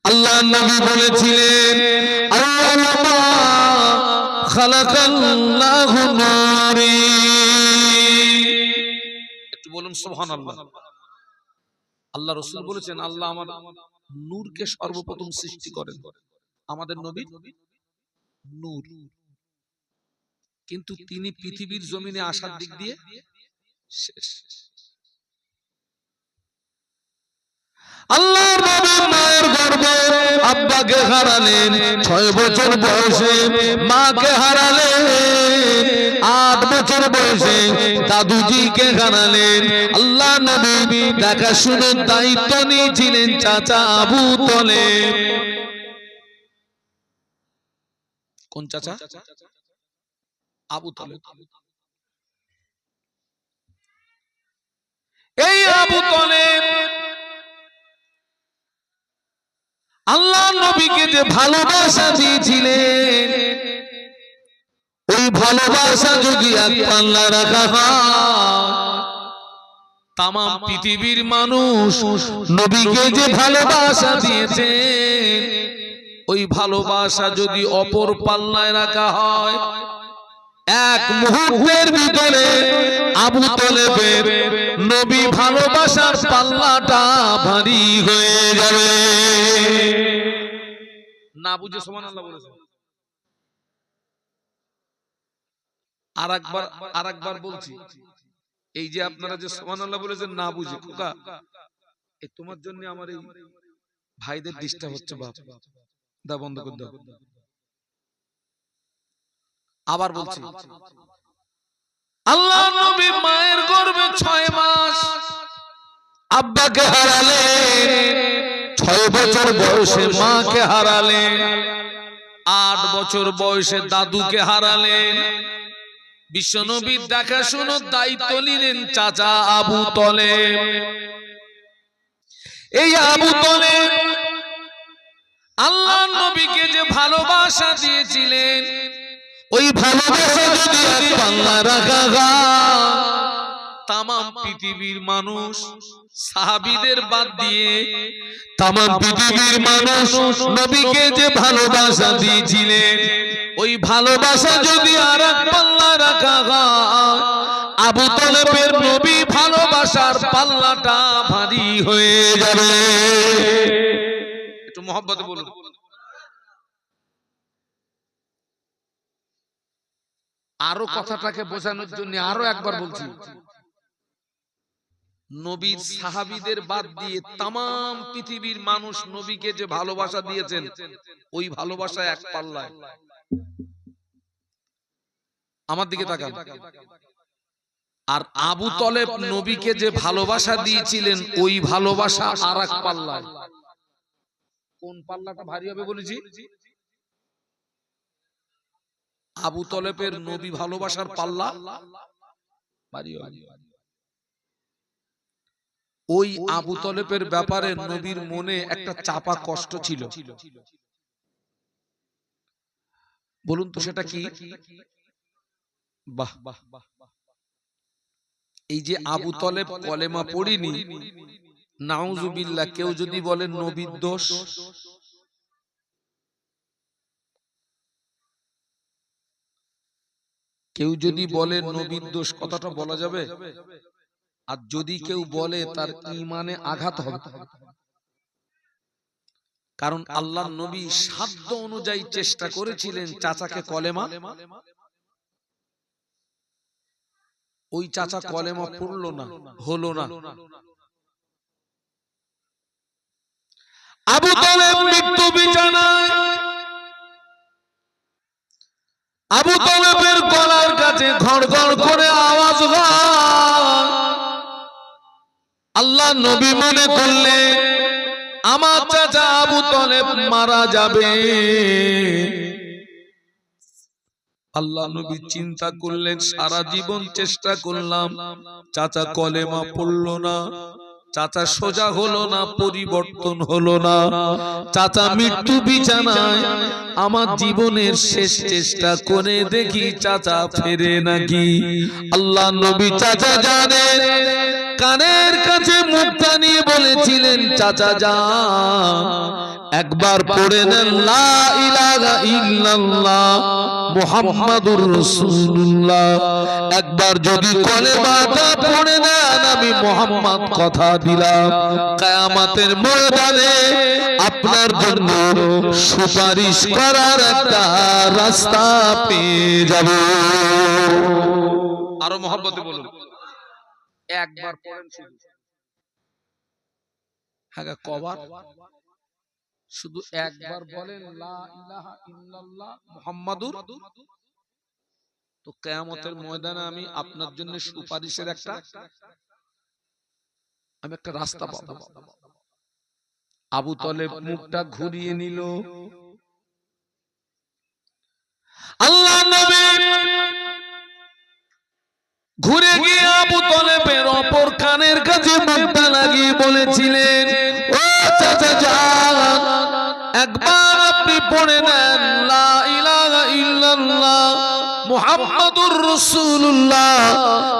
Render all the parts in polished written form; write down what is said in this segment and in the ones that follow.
আল্লাহ নবী বলেছিলেন আল্লামা খালাকাল্লাহু নূরি। একটু বলুন সুবহানাল্লাহ। আল্লাহ রাসূল বলেছেন আল্লাহ আমার নূরকে সর্বপ্রথম সৃষ্টি করেন। আমাদের নবী নূর, কিন্তু তিনি পৃথিবীর জমিনে আসার দিক দিয়ে শেষ। আল্লাহর নবী মায়ের গর্ভে আব্বাকে হারালেন 6 বছর বয়সে, মাকে হারালেন 8 বছর বয়সে, দাদুজিকে হারালেন। আল্লাহ নবী দেখাশোনার দায়িত্ব নিয়েছিলেন চাচা আবু তলেব। কোন চাচা? আবু তলেব। এই আবু তলেব আল্লাহ নবীকে যে ভালোবাসা দিয়েছিলেন, ওই ভালোবাসা যদি এক পাল্লা রাখা হয়, তাম পৃথিবীর মানুষ নবীকে যে ভালোবাসা দিয়েছে, ওই ভালোবাসা যদি অপর পাল্লায় রাখা হয়, এক মুহূর্তের ভিতরে আবু তলেবের নবী ভালোবাসার পাল্লাটা ভারী হয়ে যাবে। না বুঝে সুবহানাল্লাহ বলেছেন। আরেকবার বলছি, এই যে আপনারা যে সুবহানাল্লাহ বলেছেন না বুঝে, খোকা এই তোমার জন্য আমার এই ভাইদের ডিস্টার্ব হচ্ছে। বাপ দা বন্ধ করে দাও। আবার বলছি, আল্লাহ নবী মায়ের গর্ভে 6 মাস আব্বাকে হারালেন, 6 বছর বয়সে মাকে হারালেন, 8 বছর বয়সে দাদুকে হারালেন। বিশ্বনবীর দেখাশোনার দায়িত্ব নিলেন চাচা আবু তলেব। এই আবু তলেব আল্লাহ নবীকে যে ভালোবাসা দিয়েছিলেন, ওই ভালোবাসা যদি এক পাল্লা রাখা হয়, তামাম পৃথিবীর মানুষ সাহাবীদের বাদ দিয়ে তামাম পৃথিবীর মানুষ নবীকে যে ভালোবাসা দিয়েছিলেন, ওই ভালোবাসা যদি আর এক পাল্লা রাখা হয়, আবু তলেবের নবী ভালোবাসার পাল্লাটা ভারী হয়ে যাবে। একটু মহব্বতে বলুন। আরো কথাটাকে বোঝানোর জন্য আরো একবার বলছি, নবীর সাহাবীদের বাদ দিয়ে তামাম পৃথিবীর মানুষ নবীকে যে ভালোবাসা দিয়েছেন, ওই ভালোবাসা এক পাল্লায়। আমার দিকে তাকান। আর আবু তলেব নবীকে যে ভালোবাসা দিয়েছিলেন, ওই ভালোবাসা আর এক পাল্লায়। কোন পাল্লাটা ভারী হবে বলেছি? আবু তলেবের নবী ভালোবাসার পাল্লা ভারী হবে। ওই আবু তলেবের ব্যাপারে নবীর মনে একটা চাপা কষ্ট ছিল। বলুন তো সেটা কি? বাহ, এই যে আবু তলেব কলেমা পড়িনি, নাউজুবিল্লাহ, কেউ যদি বলেন নবীর দোষ, কেউ যদি বলে নবীর দোষ, কথাটা বলা যাবে? আর যদি কেউ বলে তার ঈমানে আঘাত হবে। কারণ আল্লাহর নবী সাধ্য অনুযায়ী চেষ্টা করেছিলেন চাচাকে কলেমা, ওই চাচা কলেমা পড়লো না, হলো না। আবু তলেব মৃত্যু বিছানায়, আবু তলেবের গলার কাছে ঘড়ঘড় করে আওয়াজ হয়। আল্লাহ নবী মনে করলেন আমার চাচা আবু তলেব মারা যাবে। আল্লাহ নবী চিন্তা করলেন সারা জীবন চেষ্টা করলাম, চাচা কলেমা পড়লো না, চাচা সোজা হলো না, পরিবর্তন হলো না, চাচা মৃত্যু বিছানায়। আমার জীবনের শেষ চেষ্টা করে দেখি চাচা ফেরে নাকি। আল্লাহ নবী চাচা জানেন, কানের কাছে মুখটা নিয়ে বলেছিলেন চাচা যান, একবার পড়ে নেন লা ইলাহা ইল্লাল্লাহ মুহাম্মাদুর রাসূলুল্লাহ। একবার যদি কলেমাটা পড়ে নেন আমি মুহাম্মদ কথা দিলাম কিয়ামতের ময়দানে আপনার জন্য সুপারিশ করার একটা রাস্তা পেয়ে যাব। আরো মহব্বতে বলুন, একবার পড়েন শুধু। হ্যাঁ কবার? শুধু একবার বলেন লা ইলাহা ইল্লাল্লাহ মুহাম্মাদুর। তো কিয়ামতের ময়দানে আমি আপনার জন্য সুপারিশের একটা রাস্তা পাবো। আবু তলেব মুখটা ঘুরিয়ে নিল। আল্লাহ নবী ঘুরে গিয়ে আবু তলেবের অপর কানের কাছে মুখটা লাগিয়ে বলেছিলেন, ও চাচা যান, একবার আপনি পড়ে নেন লা ইলাহা ইল্লাল্লাহ মুহাম্মাদুর রাসূলুল্লাহ।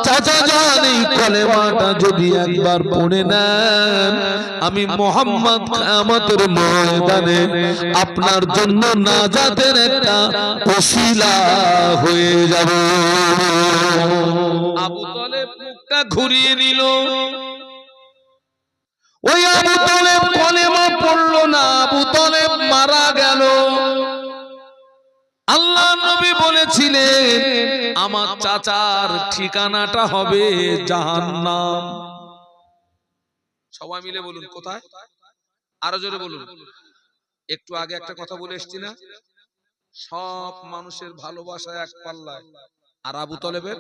চাচা যান, এই কলেমাটা যদি একবার পড়ে নেন আমি মুহাম্মদ কিয়ামতের ময়দানে আপনার জন্য নাজাতের একটা ওসিলা হয়ে যাবে। আবু তলেব মুখটা ঘুরিয়ে নিল। ওই আবু তলেব কলেমা পড়লো না, আবু তলেব মারা গেল। আল্লাহ নবী বলেছিলেন আমার চাচার ঠিকানাটা হবে জাহান্নাম। সবাই মিলে বলুন কোথায়? আরো জোরে বলুন। একটু আগে একটা কথা বলে এসেছি না, সব মানুষের ভালোবাসা এক পাল্লায়, আর আবু তলেবের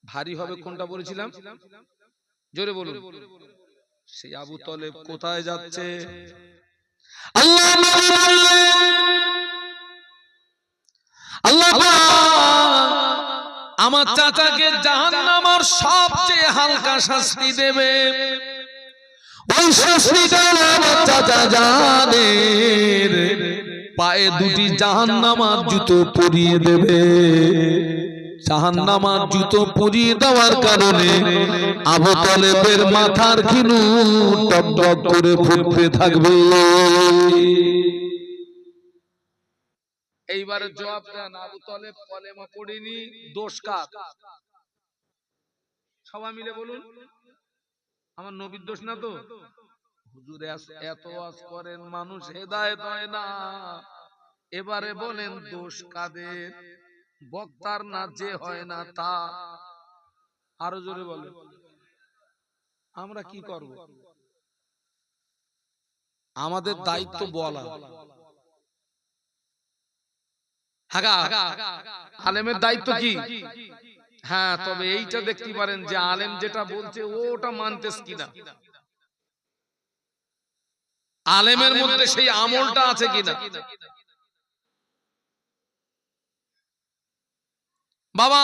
ভারী হবে কোনটা বলেছিলাম? জোরে বলুন। সেই আবু তলেব কোথায় যাচ্ছে? আল্লাহ নবী বললেন, আল্লাহ আমার চাচাকে জাহান্নামের সবচেয়ে হালকা শাস্তি দেবে। ওই শাস্তিটা আমার চাচা জানের পায়ে দুটি জাহান্নামের জুতো পরিয়ে দেবে। জাহান্নামের জুতো পরিয়ে দেওয়ার কারণে আবু তলেবের মাথার কিনু টকটক করে ফুটতে থাকবে। এইবারে জবাব দেন, আবু তলেব কলেমা পড়েনি, দোষ কার? সবাই মিলে বলুন। আমার নবীর দোষ না তো? হুজুর এত ওয়াজ করেন, মানুষ হেদায়েত হয় না। এবারে বলেন দোষ কাদের? বক্তার না, যে হয় না তা। আরো জোরে বলেন। আমরা কি করব? আমাদের দায়িত্ব বলা। আলেমের দায়িত্ব কি? হ্যাঁ, তবে এইটা দেখতে পারেন যে আলেম যেটা বলছে ওটা মানতেস কিনা, আলেমের মধ্যে সেই আমলটা আছে কিনা। বাবা,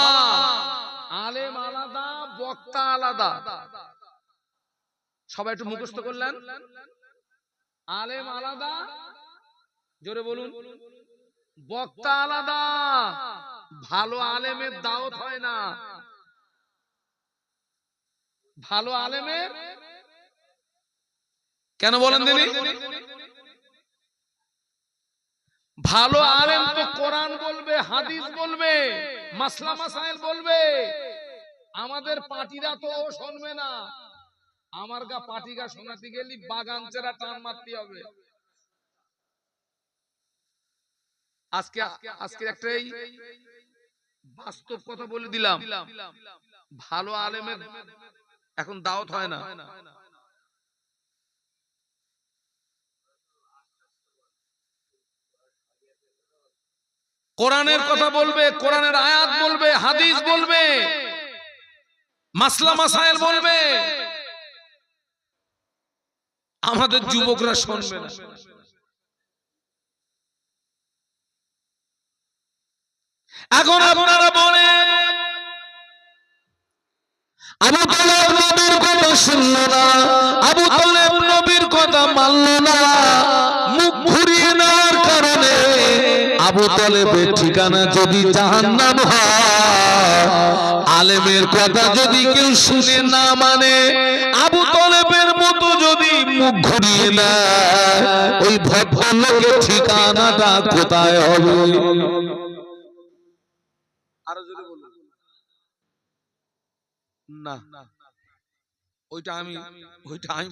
আলেম আলাদা, বক্তা আলাদা। সবাই একটু মুখস্থ করলেন। আলেম আলাদা, জোরে বলুন। বক্তা আলাদা। ভালো আলেমের দাওয়াত হয় না। ভালো আলেমের কেন বলেন দিনি? ভালো আলেম তো কোরআন বলবে, হাদিস বলবে, মাসলা মাসাইল বলবে। আমাদের পার্টিরা তো শুনবে না। আমার গা পার্টিগা শোনাতে গেলি বাগান চেরা টান মারতে হবে। আজকে একটাই বাস্তব কথা বলে দিলাম, ভালো আলেমের এখন দাওয়াত হয় না। কোরআনের কথা বলবে, কোরআনের আয়াত বলবে, হাদিস বলবে, মাসলা মাসাইল বলবে। আমাদের যুবকরা শুনবে না। এখন আপনারা বলেন, আবু তালেব নবীর কথা শুনল না, আবু তালেব নবীর কথা মানল না। মুখ ঘুরিয়ে নেওয়ার কারণে আবু তালেবের ঠিকানা যদি জাহান্নাম হয়, আলেমের কথা যদি কেউ শুনে না মানে, আবু তালেবের মতো যদি মুখ ঘুরিয়ে নেয়, ওই ভদ্রলোকের ঠিকানাটা কোথায় হবে? আরো যদি বলুন না, ওইটা আমি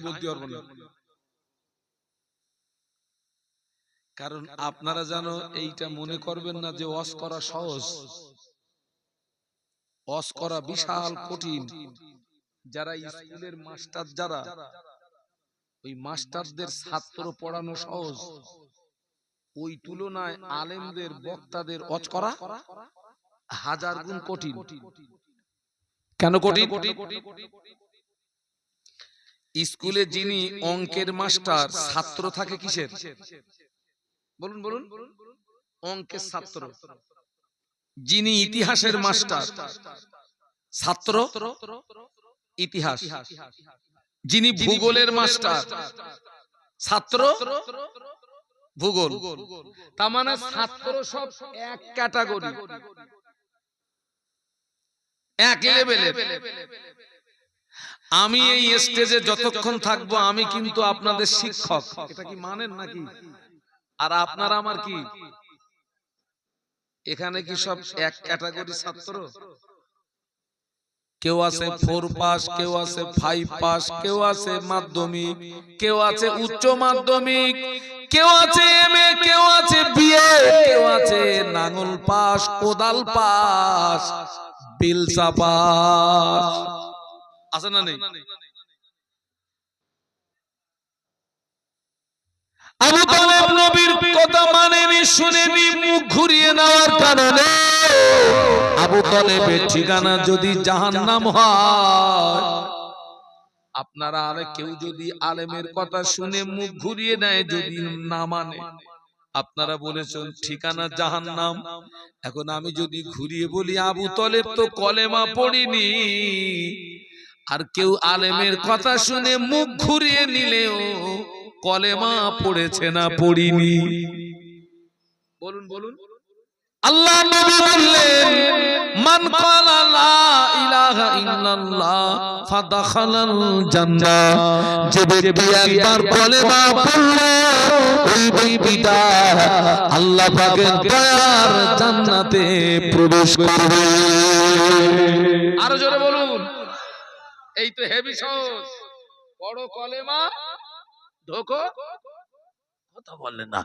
বলতে পারবো না, কারণ আপনারা জানো এইটা মনে করবেন না যে ওয়াজ করা সহজ। ওয়াজ করা বিশাল কঠিন। যারা স্কুলের মাস্টার, যারা ওই মাস্টারদের ছাত্র পড়ানো সহজ, ওই তুলনায় আলেমদের বক্তাদের ওয়াজ করা হাজার গুণ কঠিন। কেন কঠিন? স্কুলে যিনি অঙ্কের মাস্টার, ছাত্র থাকে কিসের? বলুন বলুন। অঙ্কের ছাত্র। যিনি ইতিহাসের মাস্টার, ছাত্র ইতিহাস। যিনি ভূগোলের মাস্টার, ছাত্র ভূগোল। তার মানে ছাত্র সব এক ক্যাটাগরি, এক লেভেলের। আমি এই স্টেজে যতক্ষণ থাকবো আমি কিন্তু আপনাদের শিক্ষক, এটা কি মানেন নাকি? আর আপনারা আমার কি? এখানে কি সব এক ক্যাটাগরি ছাত্র? কেউ আছে 4 পাস, কেউ আছে 5 পাস, কেউ আছে মাধ্যমিক, কেউ আছে উচ্চ মাধ্যমিক, কেউ আছে এমএ, কেউ আছে বিএ, কেউ আছে নাঙ্গল পাস, কোদাল পাস, বিলসা পাস। আছে না নেই? আবু তালেব নবীর কথা মানেনি, শুনেনি, মুখ ঘুরিয়ে নেওয়ার কারণে আবু তালেবের ঠিকানা যদি জাহান্নাম হয়, আপনারা আর কেউ যদি আলেমের কথা শুনে মুখ ঘুরিয়ে নেয়, যদি না মানে, আপনারা বলেছেন ঠিকানা জাহান্নাম। এখন আমি যদি ঘুরিয়ে বলি আবু তালেব তো কলেমা পড়িনি, আর কেউ আলেমের কথা শুনে মুখ ঘুরিয়ে নিলেও কলেমা পড়েছে না পড়িনি? বলুন বলুন। আল্লাহ নবী বললেন, মান ক্বালা লা ইলাহা ইল্লাল্লাহ ফাদাখালাল জান্নাহ। যে ব্যক্তি একবার কলেমা পড়লো, ওই ব্যক্তিটা আল্লাহ পাকের দয়ার জান্নাতে প্রবেশ করবে। আরো জোরে বলুন। এই তো হেভি সহজ। বড় কলেমা ঢোকো, কথা বললেন না।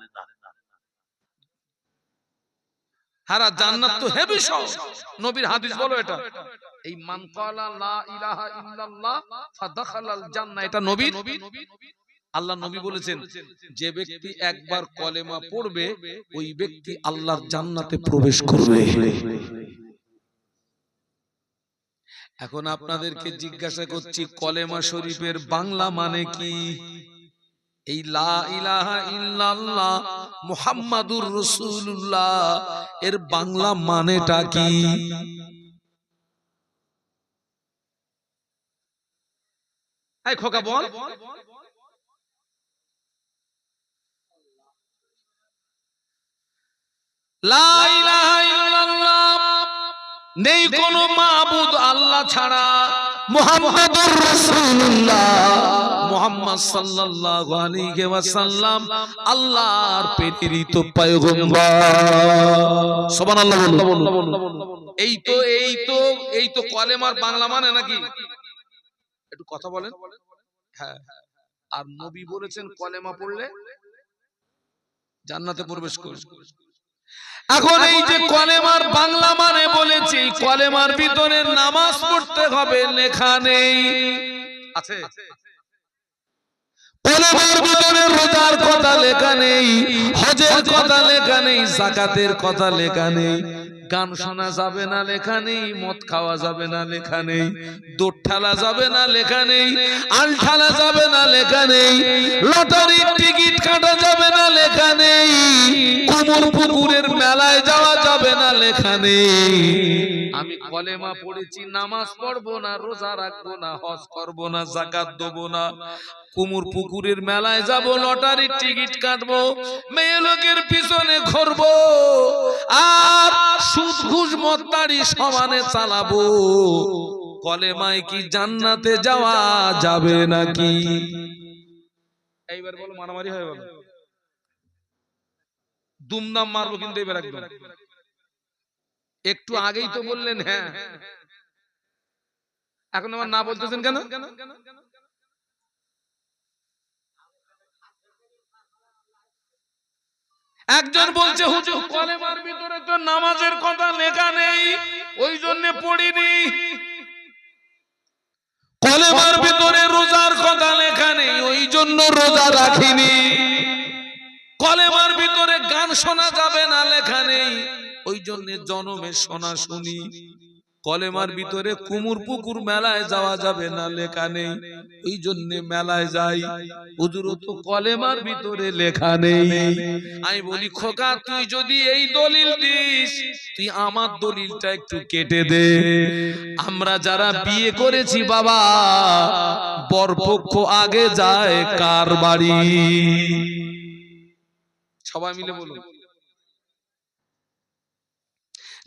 হারা জান্নাত তো হেভি সহজ। নবীর হাদিস বলো এটা। এই মান ক্বালা লা ইলাহা ইল্লাল্লাহ ফাদাখালাল জান্নাহ, এটা নবীর। আল্লাহ নবী বলেছেন, যে ব্যক্তি একবার কলেমা পড়বে, ওই ব্যক্তি আল্লাহর জান্নাতে প্রবেশ করবে। এখন আপনাদেরকে জিজ্ঞাসা করছি, কলেমা শরীফের বাংলা মানে কি? এই লা ইলাহা ইল্লাল্লাহ মুহাম্মাদুর রাসূলুল্লাহ এর বাংলা মানেটা কি? এই খোকা বল। লা ইলাহা ইল্লাল্লাহ, নেই কোনো মাবুদ আল্লাহ ছাড়া, মুহাম্মাদুর রাসূলুল্লাহ, মুহাম্মদ সাল্লাল্লাহু আলাইহি ওয়াসাল্লাম আল্লাহর প্রেরিত পয়গম্বর। সুবহানাল্লাহ বলুন। এই তো কলেমার বাংলা মানে নাকি? একটু কথা বলেন। হ্যাঁ, আর নবী বলেছেন কলেমা পড়লে জান্নাতে প্রবেশ করবে। এখন এই যে কলেমার বাংলা মানে বলেছি, কলেমার ভিতরে নামাজ পড়তে হবে লেখা নেই, আছে? কলেমার ভিতরে রোজার কথা লেখা নেই, হজের কথা লেখা নেই, যাকাতের কথা লেখা নেই, গান শোনা যাবে না লেখা নেই, মদ খাওয়া যাবে না লেখা নেই, দৌড় ঠেলা যাবে না লেখা নেই, আল ঠেলা যাবে না লেখা নেই, লটারির টিকিট কাটা যাবে না লেখা নেই, কুমোর পুকুরের মেলায় যাওয়া যাবে না লেখা নেই। আমি কলেমা পড়েছি, নামাজ পড়বো না, রোজা রাখবো না, হজ করবো না, যাকাত দেবো না, কুমোর পুকুরের মেলায় যাব, লটারির টিকিট কাটবো, মেয়ে লোকের পিছনে ঘুরবো, আর সুদ ঘুষ মদ-বাড়ি সমানে চালাবো। কলেমায় কি জান্নাতে যাওয়া যাবে নাকি? এইবার বলো মারামারি হয়ে গেল, দুমদাম মারবো কিন্তু এবার একদম। একটু আগেই তো বললেন হ্যাঁ, এখন আমার না বলতেছেন কেন? একজন বলছে হুজুর কলেমার ভিতরে তো নামাজের কথা লেখা নেই, ওই জন্য পড়িনি। কলেমার ভিতরে রোজার কথা লেখা নেই, ওই জন্য রোজা রাখিনি। কলেমার ভিতরে গান শোনা যাবে না লেখা নেই, ওই জন্য জনমে শোনা শুনি। কলেমার ভিতরে কুমুর পুকুর মেলায় যাওয়া যাবে না লেখা নেই, ওই জন্য মেলায় যাই। হুজুর তো কলেমার ভিতরে লেখা নেই। আমি বলি খোকা তুই যদি এই দলিল দিস, তুই আমার দলিলটা একটু কেটে দে। আমরা যারা বিয়ে করেছি বাবা, বরপক্ষ আগে যায় কার বাড়ি? সবাই মিলে বলুন।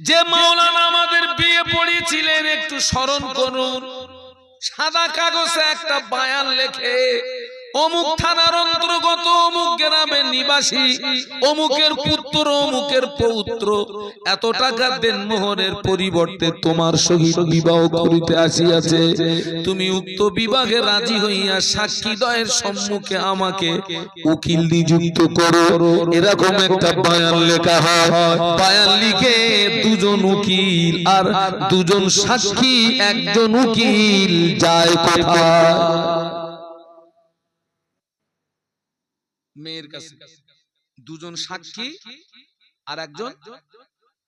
যে মাওলানা আমাদের বিয়ে পড়িয়েছিলেন একটু স্মরণ করুন। সাদা কাগজে একটা বায়ান লেখে, অমুক থানার অন্তর্গত অমুক গ্রামের নিবাসী, অমুকের পুত্র অমুকের পৌত্র এত টাকা দেন মোহরের পরিবর্তে তোমার সহিত বিবাহ করিতে আসিয়াছে। তুমি উক্ত বিবাহে রাজি হইয়া সাক্ষীদ্বয়ের সম্মুখে আমাকে উকিল নিযুক্ত করো। এরকম একটা বায়ান লেখা হয়। বায়ান লিখে দুজন উকিল আর দুজন সাক্ষী, একজন উকিল যায় কোথায়? মেয়ের কাছে। দুজন সাক্ষী আর একজন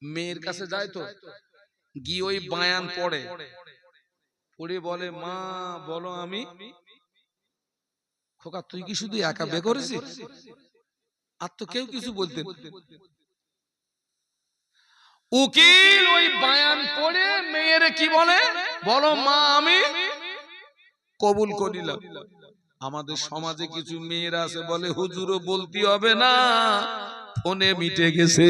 মেয়ের কাছে যায়। তো গিয়ে ওই বায়ান পড়ে, পড়ে বলে মা বলো আমি। খোকা তুই কি শুধু একা বিয়ে করেছিস? আর তো কেউ কিছু বলতে। উকিল ওই বায়ান পড়ে মেয়ের কি বলে, বলো মা আমি কবুল করিলাম। আমাদের সমাজে কিছু মেয়েরা আছে বলে হুজুরও বলতে হবে না, ফোনে মিটে গেছে।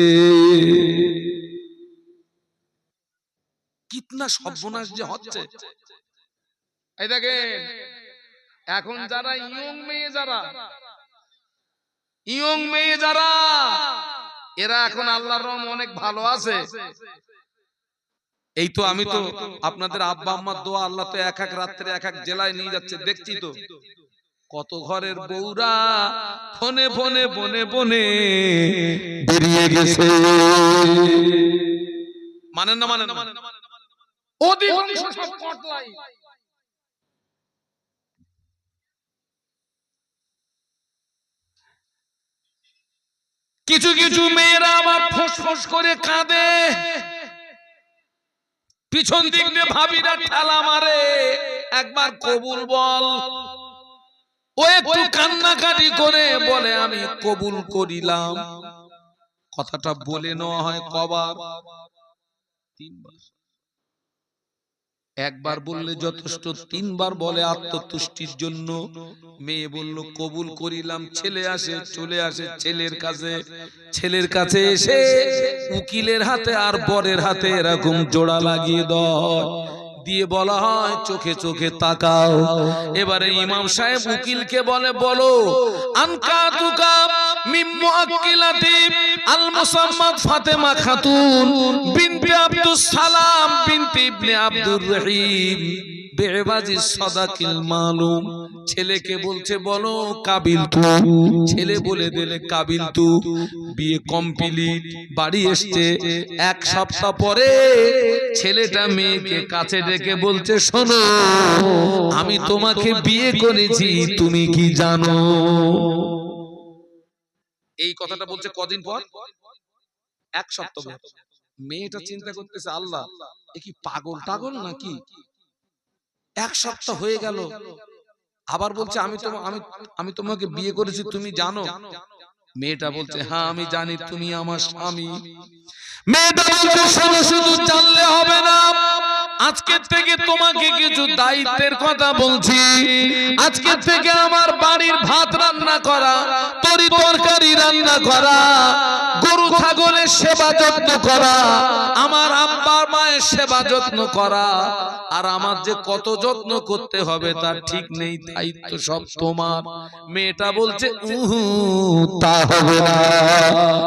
কিতনা সর্বনাশ যে হচ্ছে। এই দেখেন এখন যারা ইয়ং মেয়ে যারা এরা এখন আল্লাহর রহমতে অনেক ভালো আছে। এই তো আমি তো আপনাদের আব্বা আম্মার দোয়া, আল্লাহ তো এক এক রাত্রে এক এক জেলায় নিয়ে যাচ্ছে, দেখছি তো কত ঘরের বউরা ফোনে ফোনে বনে বনে বেরিয়ে গেছে। মানেন না মানেন না, অধিকাংশ সব কটলাই। কিছু কিছু মেয়েরা আবার ফোঁস করে কাঁদে, পিছন দিক দিয়ে ভাবিরা ঠেলা মারে, একবার কবুল বল। ও একটু কান্নাকাটি করে বলে আমি কবুল করিলাম। কথাটা বলে নেওয়া হয় কবার? 3 বার। একবার বললে যথেষ্ট, 3 বার বলে আত্মতুষ্টির জন্য। মেয়ে বলল কবুল করিলাম, ছেলে আসে, চলে আসে ছেলের কাছে এসে উকিলের হাতে আর বরের হাতে এরকম জোড়া লাগিয়ে দিয়ে বলা হয় চোখে চোখে তাকাও। এবারে ইমাম সাহেব উকিলকে বলে বলো আনকাতুকা মিম মুআক্কিলাতি আল মুসাম্মাদ ফাতেমা খাতুন বিনতে আব্দুস সালাম বিনতে ইবনে আব্দুর রহিম বেবাজি সাদাকিল মালুম। ছেলেকে বলছে বলো কাবিল তু। ছেলে বলে দিলে কাবিল তু। বিয়ে কমপ্লিট, বাড়ি এসছে। 1 সপ্তাহ পরে ছেলেটা মেয়েকে কাছে ডেকে বলছে শোনো আমি তোমাকে বিয়ে করেছি, তুমি কি জানো? এই কথাটা বলছে কদিন পর? 1 সপ্তাহ পর। মেয়েটা চিন্তা করতেছে আল্লাহ এ কি পাগল টাগল নাকি? 1 সপ্তাহ হয়ে গেল, আবার বলছে আমি তোমাকে বিয়ে করেছি, তুমি জানো? মেয়েটা বলছে হ্যাঁ আমি জানি, তুমি আমার স্বামী। মেয়েটা বলছে শোনো শুধু জানলে হবে না, আজকে থেকে তোমাকে কিছু দায়িত্বের কথা বলছি। আজকে থেকে আমার বাড়ির ভাত রান্না করা, তরকারি রান্না করা, গরু ছাগলের বোনের সেবা যত্ন করা, আমার আব্বা মায়ের সেবা যত্ন করা, আর আমার যে কত যত্ন করতে হবে তার ঠিক নেই, দায়িত্ব সব তোমার। মেয়েটা বলছে তা হবে না।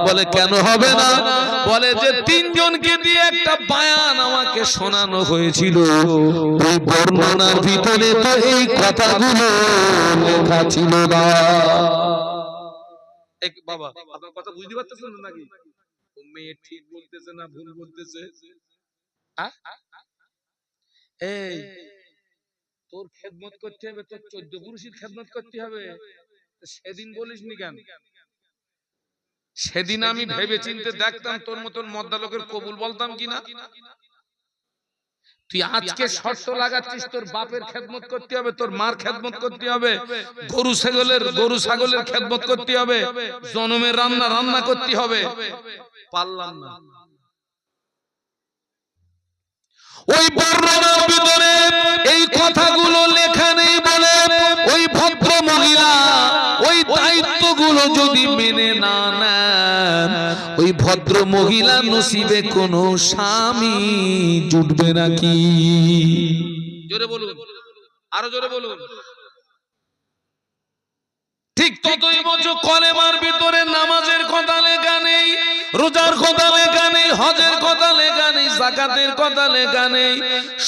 বলে কেন হবে না? বলে যে তিনজনকে দিয়ে একটা বায়ান আমাকে শোনানো হয়েছিল, ওই বর্ণনার ভিতরে তো এই কথাগুলো লেখা ছিল না। বাবা আপনার কথা বুঝতে পারতেছেন নাকি? মেয়ে ঠিক বলতেছে না ভুল বলতেছে? এই তোর খেদমত করতে হবে, তোর 14 পুরুষের খেদমত করতে হবে, সেদিন বলিসনি কেন? সেদিন আমি ভেবে চিন্তে দেখতাম তোর মতন মদ্দা লোকের কবুল বলতাম কিনা। তুই আজকে শর্ত লাগাচ্ছিস তোর বাপের খেদমত করতে হবে, তোর মার খেদমত করতে হবে, গরু ছাগলের খেদমত করতে হবে, জনমের রান্না করতে হবে। পারলাম না। ওই বর্ণনার ভিতরে এই কথাগুলো লেখা নেই বলে ওই ভদ্র মহিলা ওই দায়িত্বগুলো যদি মেনে না নেন, ওই ভদ্র মহিলা নসিবে কোনো স্বামী জুটবে নাকি? জোরে বলুন, আরো জোরে বলুন। ঠিক ততই বছর কলেমার ভিতরে নামাজের কথা লেখা নেই, রোজার কথা লেখা নেই, হজের কথা লেখা নেই, যাকাতের কথা লেখা নেই,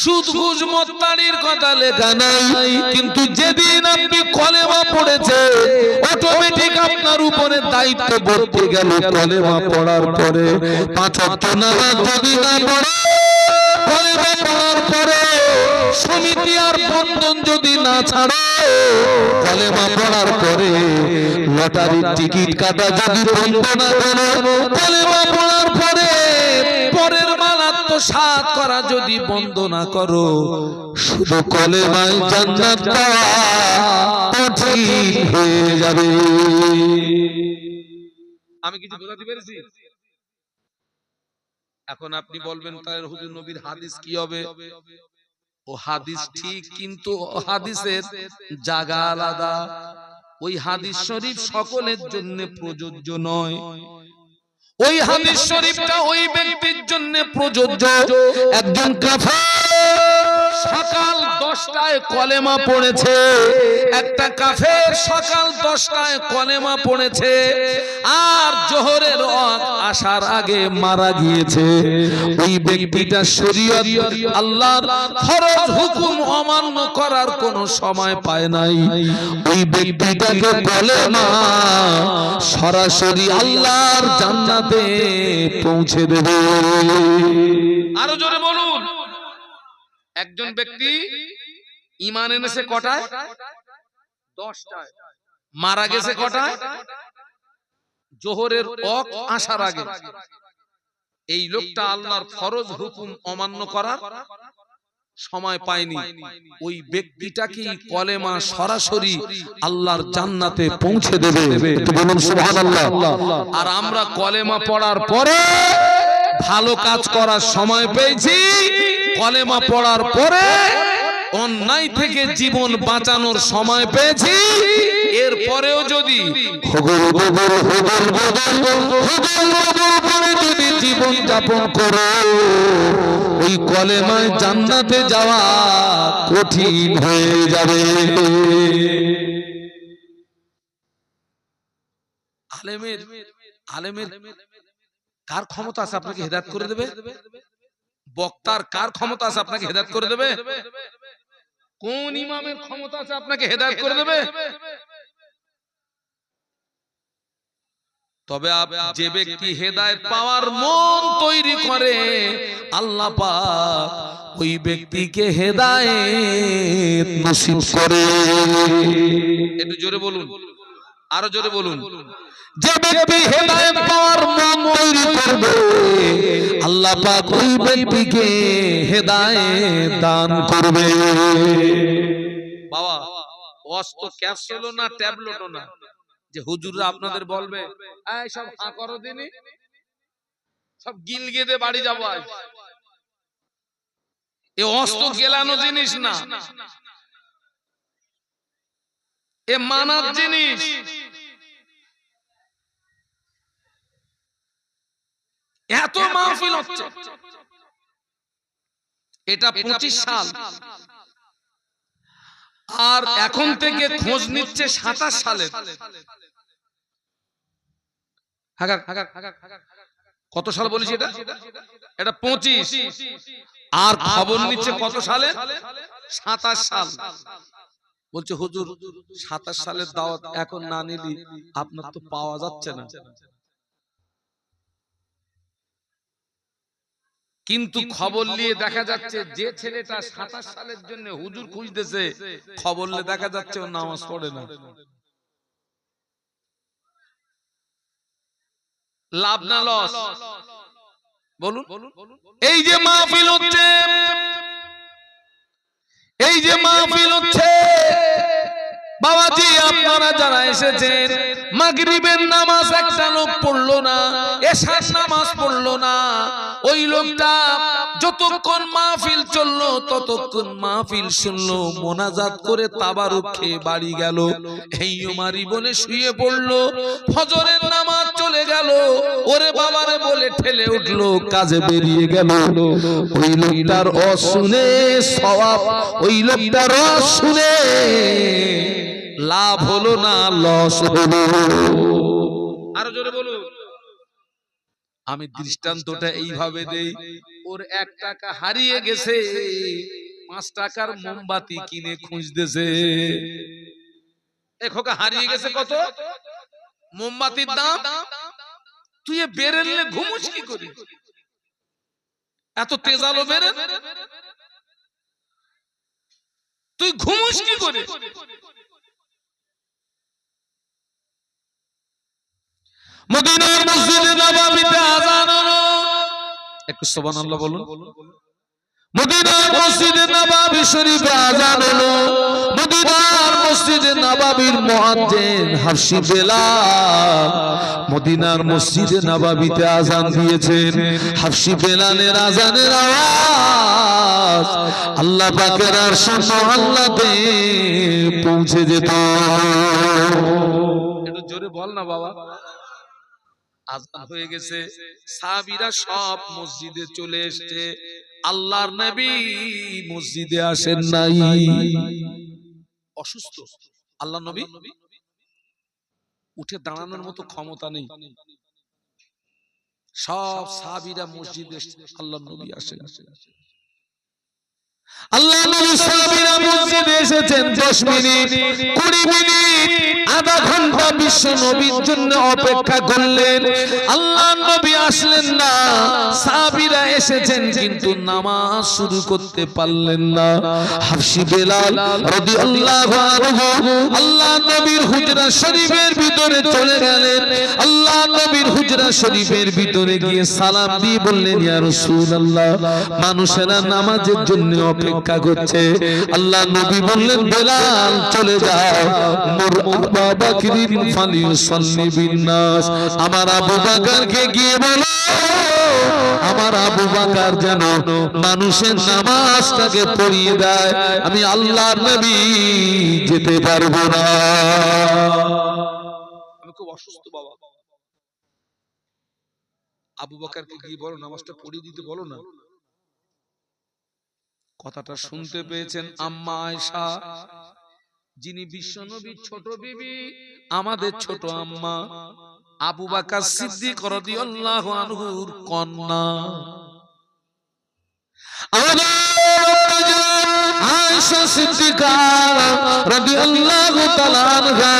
সুদ ঘুষ মত্তানির কথা লেখা নাই। কিন্তু যেদিন আপনি কলেমা পড়েছেন, অটোমেটিক আপনার উপরে দায়িত্ব বর্তে গেল। কলেমা পড়ার পরে 5 ওয়াক্ত নামাজ যদি না পড়ে, কলেমা পড়ার পরে সমিতি আর বন্ধন যদি না ছাড়ে, কলেমা পড়ার পরে লটারির টিকিট কাটা যদি বন্ধ না করে, কলেমা পড়ার পরে পরের মাল আত্মসাৎ করা যদি বন্ধ না করো, শুধু কলেমায় জান্নাত পাওয়া কঠিন হয়ে যাবে। আমি কিছু বোঝাতে পেরেছি? এখন আপনি বলবেন তাহলে হুজুর নবীর হাদিস কি হবে? ও হাদিস ঠিক, কিন্তু হাদিসের জায়গা আলাদা। ওই হাদিস শরীফ সকলের জন্য প্রযোজ্য নয়। ওই হাদিস শরীফটা ওই ব্যক্তির জন্য প্রযোজ্য, একজন কাফের সকাল 10টায় কলেমা পড়েছে, একটা কাফের সকাল 10টায় কলেমা পড়েছে আর জোহরের ওয়াক্ত আসার আগে মারা গিয়েছে। ওই ব্যক্তিটা শরীয়ত আল্লাহর ফরজ হুকুম অমান্য করার কোনো সময় পায় নাই। ওই ব্যক্তিটাকে কলেমা সরাসরি আল্লাহর জান্নাতে পৌঁছে দেবে। আরো জোরে বলুন। একজন ব্যক্তি ঈমান এনেছে কটায়? 10টায়। মারা গেছে কটায়? জোহরের ওয়াক্ত আসার আগে। এই লোকটা আল্লাহর ফরজ হুকুম অমান্য করার সময় পায়নি। ওই ব্যক্তিটাকে কলেমা সরাসরি আল্লাহর জান্নাতে পৌঁছে দেবে। বলুন সুবহানাল্লাহ। আর আমরা কলেমা পড়ার পরে ভালো কাজ করার সময় পেয়েছি, কলেমা পড়ার পরে অন্যায় থেকে জীবন বাঁচানোর সময় পেয়েছি, এরপরেও যদি জীবন যাপন করো, ওই কলেমায় জান্নাতে যাওয়া কঠিন হয়ে যাবে। আলেমের কার ক্ষমতা আছে আপনাকে হেদায়েত করে দেবে? বক্তার কার ক্ষমতা আছে আপনাকে হেদায়েত করে দেবে? কোন ইমামের ক্ষমতা আছে আপনাকে হেদায়েত করে দেবে? তবে যে ব্যক্তি হেদায়েত পাওয়ার মন তৈরি করে, আল্লাহ পাক ওই ব্যক্তিকে হেদায়েত নসিব করে। একটু জোরে বলুন, আরো জোরে বলুন। যে ব্যক্তি হেদায়েত পাওয়ার মন তৈরি করবে, আল্লাহ পাক ওই ব্যক্তিকে হেদায়েত দান করবে। বাবা অস্ত ক্যাপসুল না ট্যাবলেটও না যে হুজুররা আপনাদের বলবে এই সব হাঁ করো দিনি, সব গিল গেদে বাড়ি যাবো আজ। এ অস্ত গেলানো জিনিস না, এ মানার জিনিস। এত মাহফিল হচ্ছে। এটা 25 সাল, আর এখন থেকে খোঁজ নিচ্ছে 27 সালের। কত সাল বলেছি এটা? এটা 25, আর খবর নিচ্ছে কত সালে? 27 সাল। বলছে হুজুর 27 সালের দাওয়াত এখন না নিলি আপনার তো পাওয়া যাচ্ছে না। কিন্তু খবর নিয়ে দেখা যাচ্ছে যে ছেলেটা 27 সালের জন্য হুজুর খুঁজতেছে, খবর নিয়ে দেখা যাচ্ছে ও নামাজ পড়ে না। লাভ না লস? বলুন। এই যে মাহফিল হচ্ছে, এই যে মাহফিল হচ্ছে, বাবাজি আপনারা যারা এসেছেন, মাগরিবের নামাজ একটা লোক পড়লো না, এশার নামাজ পড়লো না, ওই লোকটা যতক্ষণ মাহফিল চললো ততক্ষণ মাহফিল শুনলো, মোনাজাত করে তাবারুক খেয়ে বাড়ি গেল, এই মারি বলে শুয়ে পড়লো, ফজরের নামাজ চলে গেল, ওরে বাবারে বলে ঠেলে উঠলো, কাজে বেরিয়ে গেল। ওই লোকটার অশুনে সওয়াব, ওই লোকটার অশুনে লাভ হলো না লস হলো? আরো জোরে বলুন। আমি দৃষ্টান্তটা এইভাবে দেই, ওর 1 টাকা হারিয়ে গেছে, 5 টাকার মোমবাতি কিনে খুঁজতেছে। খোকা হারিয়ে গেছে কত? মোমবাতির দাম। তুই বেরেলে ঘুমুস কি করি? এত তেজালো বেরেল, তুই ঘুমুস কি করে? মদিনার মসজিদে নববীতে আযান হলো, একটু সুবহানাল্লাহ বলুন। মদিনার মসজিদে নববী শরীফে আযান হলো, মদিনার মসজিদে নববীর মুয়াজ্জিন হাফসি বেলাল মদিনার মসজিদে নববীতে আযান দিয়েছেন। হাফসি বেলালের আযানের আওয়াজ আল্লাহ পাকের আরশে মুআল্লাতে পৌঁছে যেত। একটু জোরে বল না বাবা। আযান হয়ে গেছে, সাহাবীরা সব মসজিদে চলে এসেছে, আল্লাহর নবী মসজিদে আসেন নাই, অসুস্থ। আল্লাহর নবী উঠে দাঁড়ানোর মতো ক্ষমতা নেই। সব সাহাবীরা মসজিদে এসেছে, আল্লাহর নবী আসেন। আল্লাহ নবী সাহাবীরা মসজিদে এসেছেন 10 মিনিট, 20 মিনিট, আধা ঘন্টা বিশ্ব নবীর জন্য অপেক্ষা করলেন। আল্লাহ নবী আসলেন না, সাহাবীরা এসেছেন কিন্তু নামাজ শুরু করতে পারলেন না। হাফসি বেলাল রাদিয়াল্লাহু আনহু আল্লাহ নবীর হুজরা শরীফের ভিতরে চলে গেলেন। আল্লাহ নবীর হুজরা শরীফের ভিতরে গিয়ে সালাম দিয়ে বললেন, ইয়া রাসূলুল্লাহ, মানুষেরা নামাজের জন্য অপেক্ষা করছে। আল্লাহ নবী বললেন, বেলাল চলে যাও, মুর আবু বকরিন ফালিউসাল্লি বিন-নাস, আমার আবু বকরকে গিয়ে বলো, আমার আবু বকর যেন মানুষের নামাজটাকে পড়িয়ে দেয়, আমি আল্লাহর নবী যেতে পারবো না। আমি খুব অসুস্থ বাবা, আবু বকরকে গিয়ে বলো নামাজটা পড়িয়ে দিতে বলো না। কথাটা শুনতে পেয়েছেন আম্মা আয়েশা, যিনি বিশ্বনবীর ছোট বিবি, আমাদের ছোট আম্মা, আবু বকর সিদ্দিক রাদিয়াল্লাহু আনহুর কন্যা। আয়েশা সিদ্দিকা রাদিয়াল্লাহু তাআলা আনহা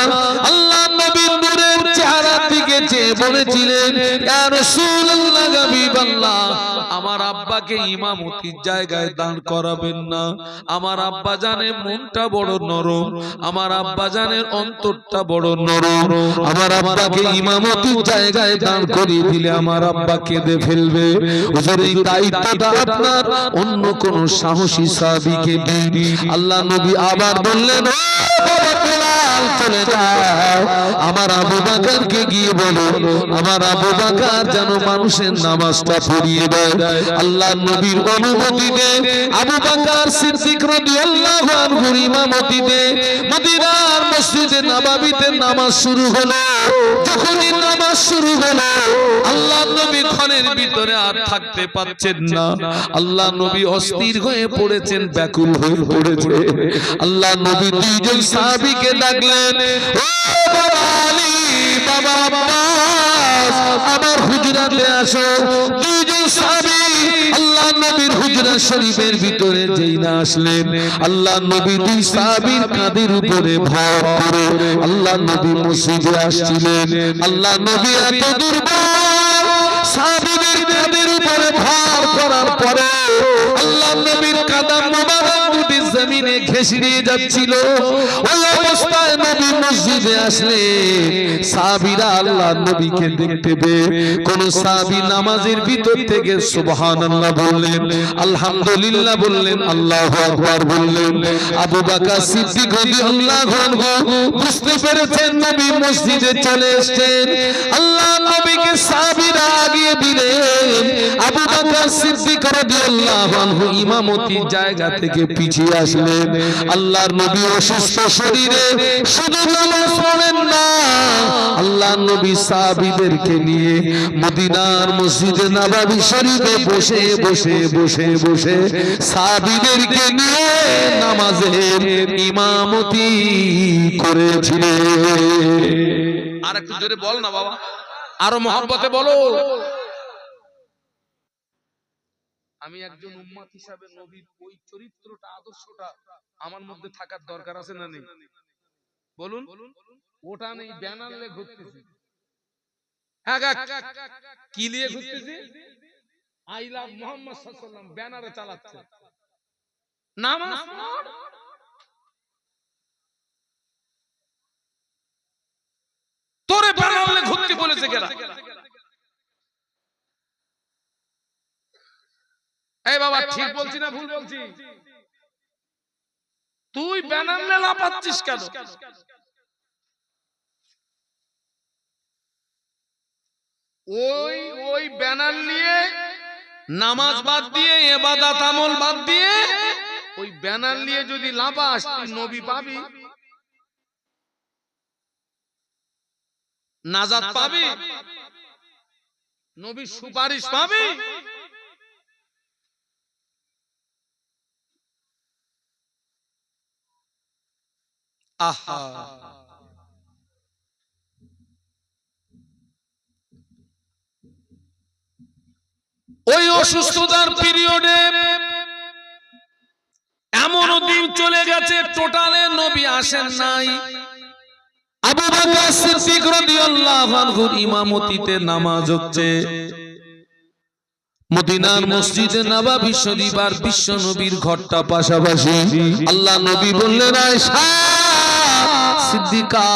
আল্লাহর নবীর নূরের চেহারা দিকে চেয়ে বলেছিলেন, ইয়া রাসূলুল্লাহ, হাবিবাল্লাহ, আমার আব্বাকে ইমামতির জায়গায় দাঁড় করাবেন না। আমার আব্বা জানের মনটা বড় নরম, আমার আব্বা জানের অন্তরটা বড় নরম, আমার আব্বাকে ইমামতির জায়গায় দাঁড় করিয়ে দিলে আমার আব্বা কেঁদে ফেলবে। হুজুর, এই দায়িত্বটা আপনার, অন্য কোন সাহসী সাহাবীকে দিন। আল্লাহ নবী আবার বললেন, চলে যাও, আমার আবু বকরকে গিয়ে বলো, আমার আবু বকর যেন মানুষের নামাজটা পড়িয়ে দেয়। আল্লাহর নবীর অনুমতিতে আবু বকর সিদ্দিক রাদিয়াল্লাহু আনহুর ইমামতিতে মদিনার মসজিদে নববীতে নামাজ শুরু হলো। যখনই নামাজ নামাজ শুরু হলো আল্লাহ নবী ঘরের ভিতরে আর থাকতে পারছেন না আল্লাহ নবী অস্থির হয়ে পড়েছেন ব্যাকুল হয়ে পড়েছে আল্লাহ নবী দুইজন সাহাবীকে ডাকলেন ও বাবা আলী বাবা আব্বাস আমার হুজরাতে আসো দুইজন সাহাবী আল্লাহ নবীর হুজরা শরীফের ভিতরে যেই না আসলেন আল্লাহ নবী দুই সাহাবীর কাঁধের উপরে ভার করে আল্লাহ নবী মসজিদে আসছিলেন আল্লাহ নবী এত দুর্বল সাহাবীদের কাঁধের উপরে ভার করার পরে আল্লাহ নবীর কাঁধ মোবারক দুটি জমিনে ঘেঁষে নিয়ে যাচ্ছিল ওই অবস্থায় নবী মসজিদে আসলে সাহাবীরা আল্লাহ নবীকে দেখতে পেয়ে কোন সাহাবী নামাজের ভিতর থেকে সুবহানাল্লাহ বললেন আলহামদুলিল্লাহ বললেন আল্লাহু আকবার বললেন আবু বকর সিদ্দিক রাদিয়াল্লাহু আনহু বুঝতে পেরেছেন নবী মসজিদে চলে এসেছেন আল্লাহ নবীকে সাহাবীরা আগিয়ে দিলেন আবু বকর সিদ্দিক রাদিয়াল্লাহু আনহু ইমামতির জায়গা থেকে পিছিয়ে আসলেন আল্লাহর নবী অসুস্থ শরীরে শুধু নামাজ পড়েন না আল্লাহ নবী সাহাবীদেরকে নিয়ে মদিনার মসজিদে নববী শরীফে বসে বসে বসে বসে সাহাবীদেরকে নিয়ে নামাজের ইমামতি করেছিলেন আর একটু জোরে বল না বাবা আরো মহব্বতে বলো আমি একজন উম্মত হিসাবে নবীর ওই চরিত্রটা আদর্শটা আমার মধ্যে থাকার দরকার আছে না নেই বলুন ওটা নেই ব্যানার নিয়ে ঘুরতেছি কি নিয়ে ঘুরতেছি আই লাভ মুহাম্মদ সাল্লাল্লাহু আলাইহি ওয়াসাল্লাম ব্যানারে চালাচ্ছে নামাজ তোরে ব্যানার নিয়ে ঘুরতে বলেছে কেন এই বাবা ঠিক বলছি না ভুল বলছি তুই ব্যানার নিয়ে লাপাচ্ছিস কেন ওই ব্যানার নিয়ে নামাজ বাদ দিয়ে ইবাদত আমল বাদ দিয়ে ওই ব্যানার নিয়ে যদি লাপাস তুই নবী পাবি নাজাত পাবি নবীর সুপারিশ পাবি আহা ওই অসুস্থতার পিরিয়ডে এমন দিন চলে গেছে টোটালে নবী আসেন নাই আবু বকর সিদ্দিক রাদিয়াল্লাহু আনহুর ইমামতিতে নামাজ হচ্ছে মদিনার মসজিদে নববী শরীফ আর বিশ্ব নবীর ঘরটা পাশাপাশি আল্লাহ নবী বললেন আয়েশা সিদ্দিকা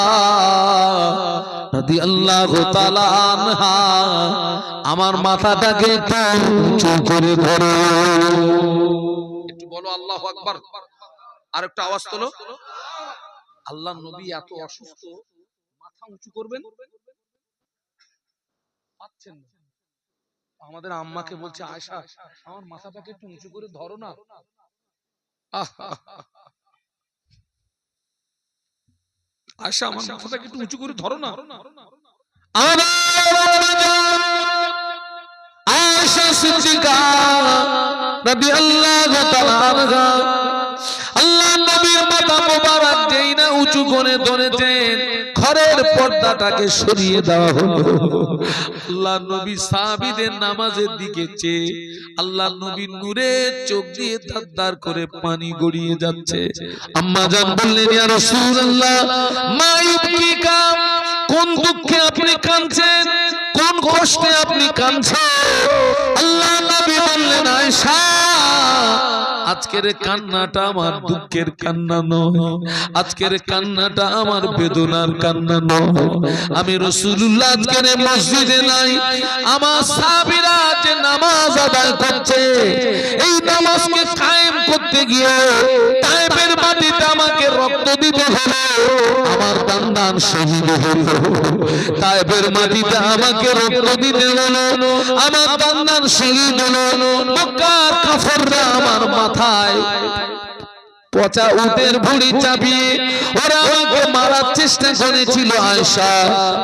রাদিয়াল্লাহু তাআলা আনহা আমার মাথাটাকে একটু উঁচু করে ধরো একটু বলো আল্লাহু আকবার আর একটা আওয়াজ তোলো আল্লাহ নবী এত অসুস্থ মাথা উঁচু করবেন পাচ্ছেন না আমাদের আম্মাকে বলছে আয়েশা আমার মাথাটাকে একটু উঁচু করে ধরো না আয়েশা আমার মাথাটাকে একটু উঁচু করে ধরো না আয়েশা সিদ্দিকা রাদিয়াল্লাহু তাআলা আনহা আল্লাহ নবীর মাথা মোবারক যেই না উঁচু করে ধরেছেন ঘরের পর্দাটাকে সরিয়ে দেওয়া হলো আল্লাহ নবী সাহাবীদের নামাজের দিকে চেয়ে আল্লাহ নবীর নূরের চোখ দিয়ে ধারদার করে পানি গড়িয়ে যাচ্ছে আম্মা জান বললেন ইয়া রাসূলুল্লাহ মা ইউবকিকা কোন দুঃখে আপনি কাঁদছেন কোন কষ্টে আপনি কাঁদছেন আল্লাহ নবী বললেন আয়েশা আজকের কান্নাটা আমার দুঃখের কান্না নয় আজকের কান্নাটা আমার বেদনার কান্না নয় আমি রাসূলুল্লাহ আজকের মসজিদে নাই আমার সাহাবীরা যে নামাজ আদায় করছে এই নামাজকে কায়েম করতে গিয়ে তায়েফের মাটিতে আমাকে রক্ত দিতে হলো আমার দান শহীদ হলো তায়েফের মাটিতে আমাকে রক্ত দিতে হলো আমার দান শহীদ হলো মক্কার কাফেররা আমার মাথায় পচা উটের ভুঁড়ি চাপিয়ে ওরা আমাকে মারার চেষ্টা করেছিল আয়েশা,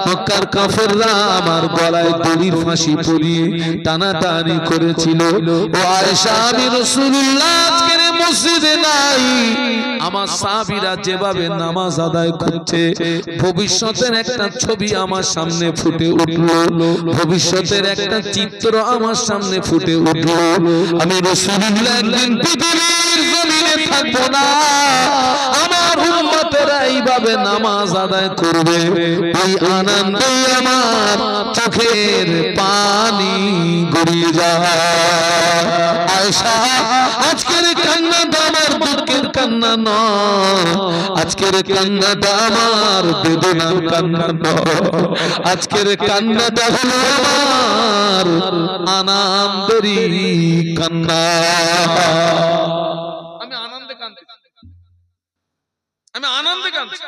মক্কার কাফেররা আমার গলায় দড়ির ফাঁসি পরিয়ে টানাটানি করেছিল। ও আয়েশা, আমি রাসূলুল্লাহ আজকের মসজিদে নাই, আমার সাহাবীরা যেভাবে নামাজ আদায় করছে, ভবিষ্যতের একটা ছবি আমার সামনে ফুটে উঠলো, ভবিষ্যতের একটা চিত্র আমার সামনে ফুটে উঠলো। আমি রাসূলুল্লাহ একদিন পৃথিবীর জমিনে থাকবো না, আমার উম্মতেরা এইভাবে নামাজ আদায় করবে, ওই আনন্দে আমার চোখের পানি গড়িয়ে যায়। আয়েশা, আজকের কান্নাটা আমার দুঃখের কান্না নয়, আজকের কান্নাটা আমার বেদনার কান্না নয়, আজকের কান্নাটা হলো আমার আনন্দেরই কান্না। আমি আনন্দে কাঁদছি, আমি আনন্দে কাঁদছি।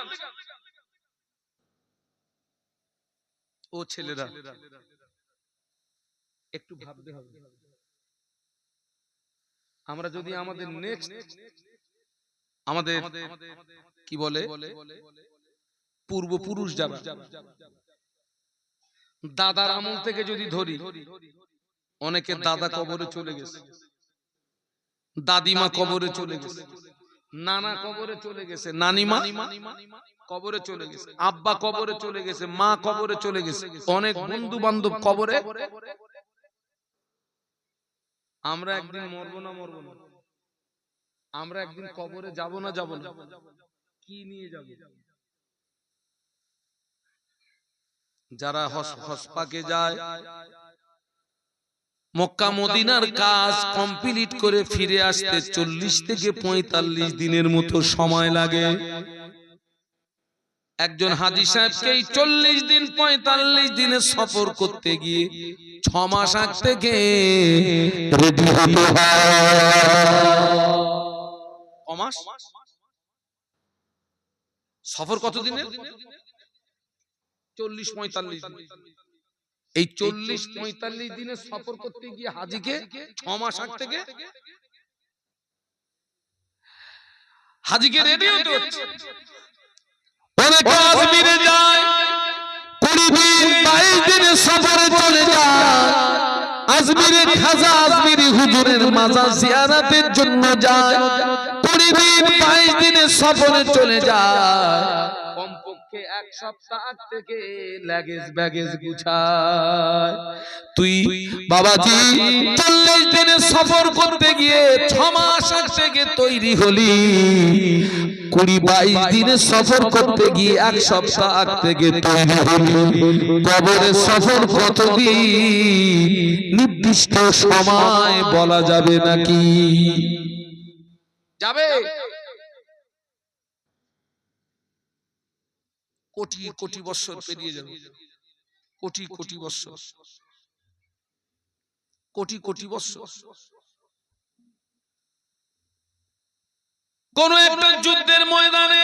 ও ছেলেরা, একটু ভাবতে হবে, আমরা যদি আমাদের নেক্সট আমাদের কি বলে পূর্বপুরুষ যারা দাদার আমল থেকে যদি ধরি, অনেকে দাদা কবরে চলে গেছে, দাদিমা কবরে চলে গেছে, নানা কবরে চলে গেছে, নানিমা কবরে চলে গেছে, আব্বা কবরে চলে গেছে, মা কবরে চলে গেছে, অনেক বন্ধু বান্ধব কবরে। আমরা একদিন মরবো না মরবো না, আমরা একদিন কবরে যাব না যাব না, কি নিয়ে যাব? যারা হসপাকে যায়, মক্কা মদিনার কাজ কমপ্লিট করে ফিরে আসতে 40 থেকে 45 দিনের মতো সময় লাগে। একজন হাজী সাহেবকে 40 দিন 45 দিনে সফর করতে গিয়ে 6 মাস আগ থেকে রেডি হতে হয়। মাস সফর কত দিনের? 40-45 দিন। এই 40-45 দিনে সফর করতে গিয়ে হাজীকে 6 মাস আগ থেকে হাজীকে রেডি হতে হচ্ছে। অনেকে আজমিরে যায়, 20 দিন 22 দিনে সফরে চলে যায়, আজমিরে খাজা আজমিরি হুজুরের মাজার জিয়ারতের জন্য যায়, 20 দিন 22 দিনে সফরে চলে যায়, কমপক্ষে 1 সপ্তাহ আগ থেকে লাগেজ ব্যাগেজ গুছায়। তুই বাবাজি 40 দিনে সফর করতে গিয়ে 6 মাস আগ থেকে তৈরি হলি, 20-22 দিনে সফর করতে গিয়ে 1 সপ্তাহ আগ থেকে তৈরি হলি, কবরে সফর কতদিন নির্দিষ্ট সময় বলা যাবে নাকি? যাবে কোটি কোটি বছর পেরিয়ে যাবে, কোটি কোটি বছর, কোটি কোটি বছর। কোন একটা যুদ্ধের ময়দানে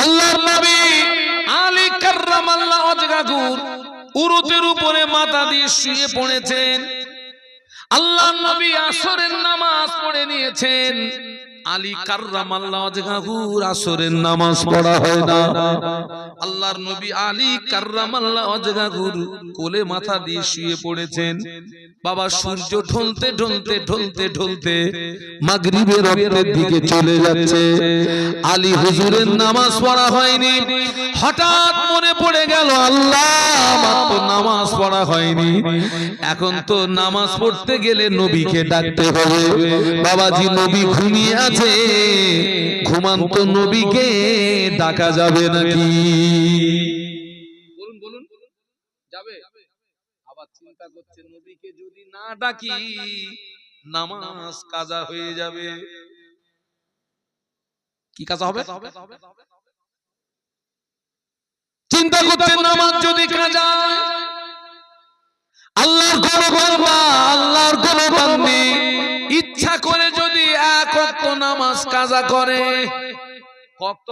আল্লাহর নবী আলী কাররামাল্লাহু ওয়াজহাহু উরুতের উপরে মাথা দিয়ে শুয়ে পড়েছেন। আল্লাহর নবী আসরের নামাজ পড়ে নিয়েছেন। আলী কাররামাল্লাহু ওয়াজহাহু আসরের নামাজ পড়া হয় না। আল্লাহর নবী আলী কাররামাল্লাহু ওয়াজহাহু কোলে মাথা দিয়ে শুয়ে পড়েছেন। বাবা সূর্য ঢলতে ঢলতে ঢলতে ঢলতে মাগরিবের রক্তের দিকে চলে যাচ্ছে, আলী হুজুরের নামাজ পড়া হয়নি। হঠাৎ মনে পড়ে গেল, আল্লাহ আমার তো নামাজ পড়া হয়নি, এখন তো নামাজ পড়তে গেলে নবীকে ডাকতে হবে। বাবাজি নবী ঘুমিয়ে আছে, ঘুমান্ত নবীকে ডাকা যাবে নাকি? বলুন বলুন, যাবে? আবার চিন্তা করছে, নবীকে যদি না ডাকি নামাজ কাজা হয়ে যাবে। কি কাজা হবে? চিন্তা করতে, নামাজ যদি কাজা হয়, আল্লাহর কোন বান্দা, আল্লাহর কোন বান্দি ইচ্ছা করে যদি 1 ওয়াক্ত নামাজ কাজা করে, কত?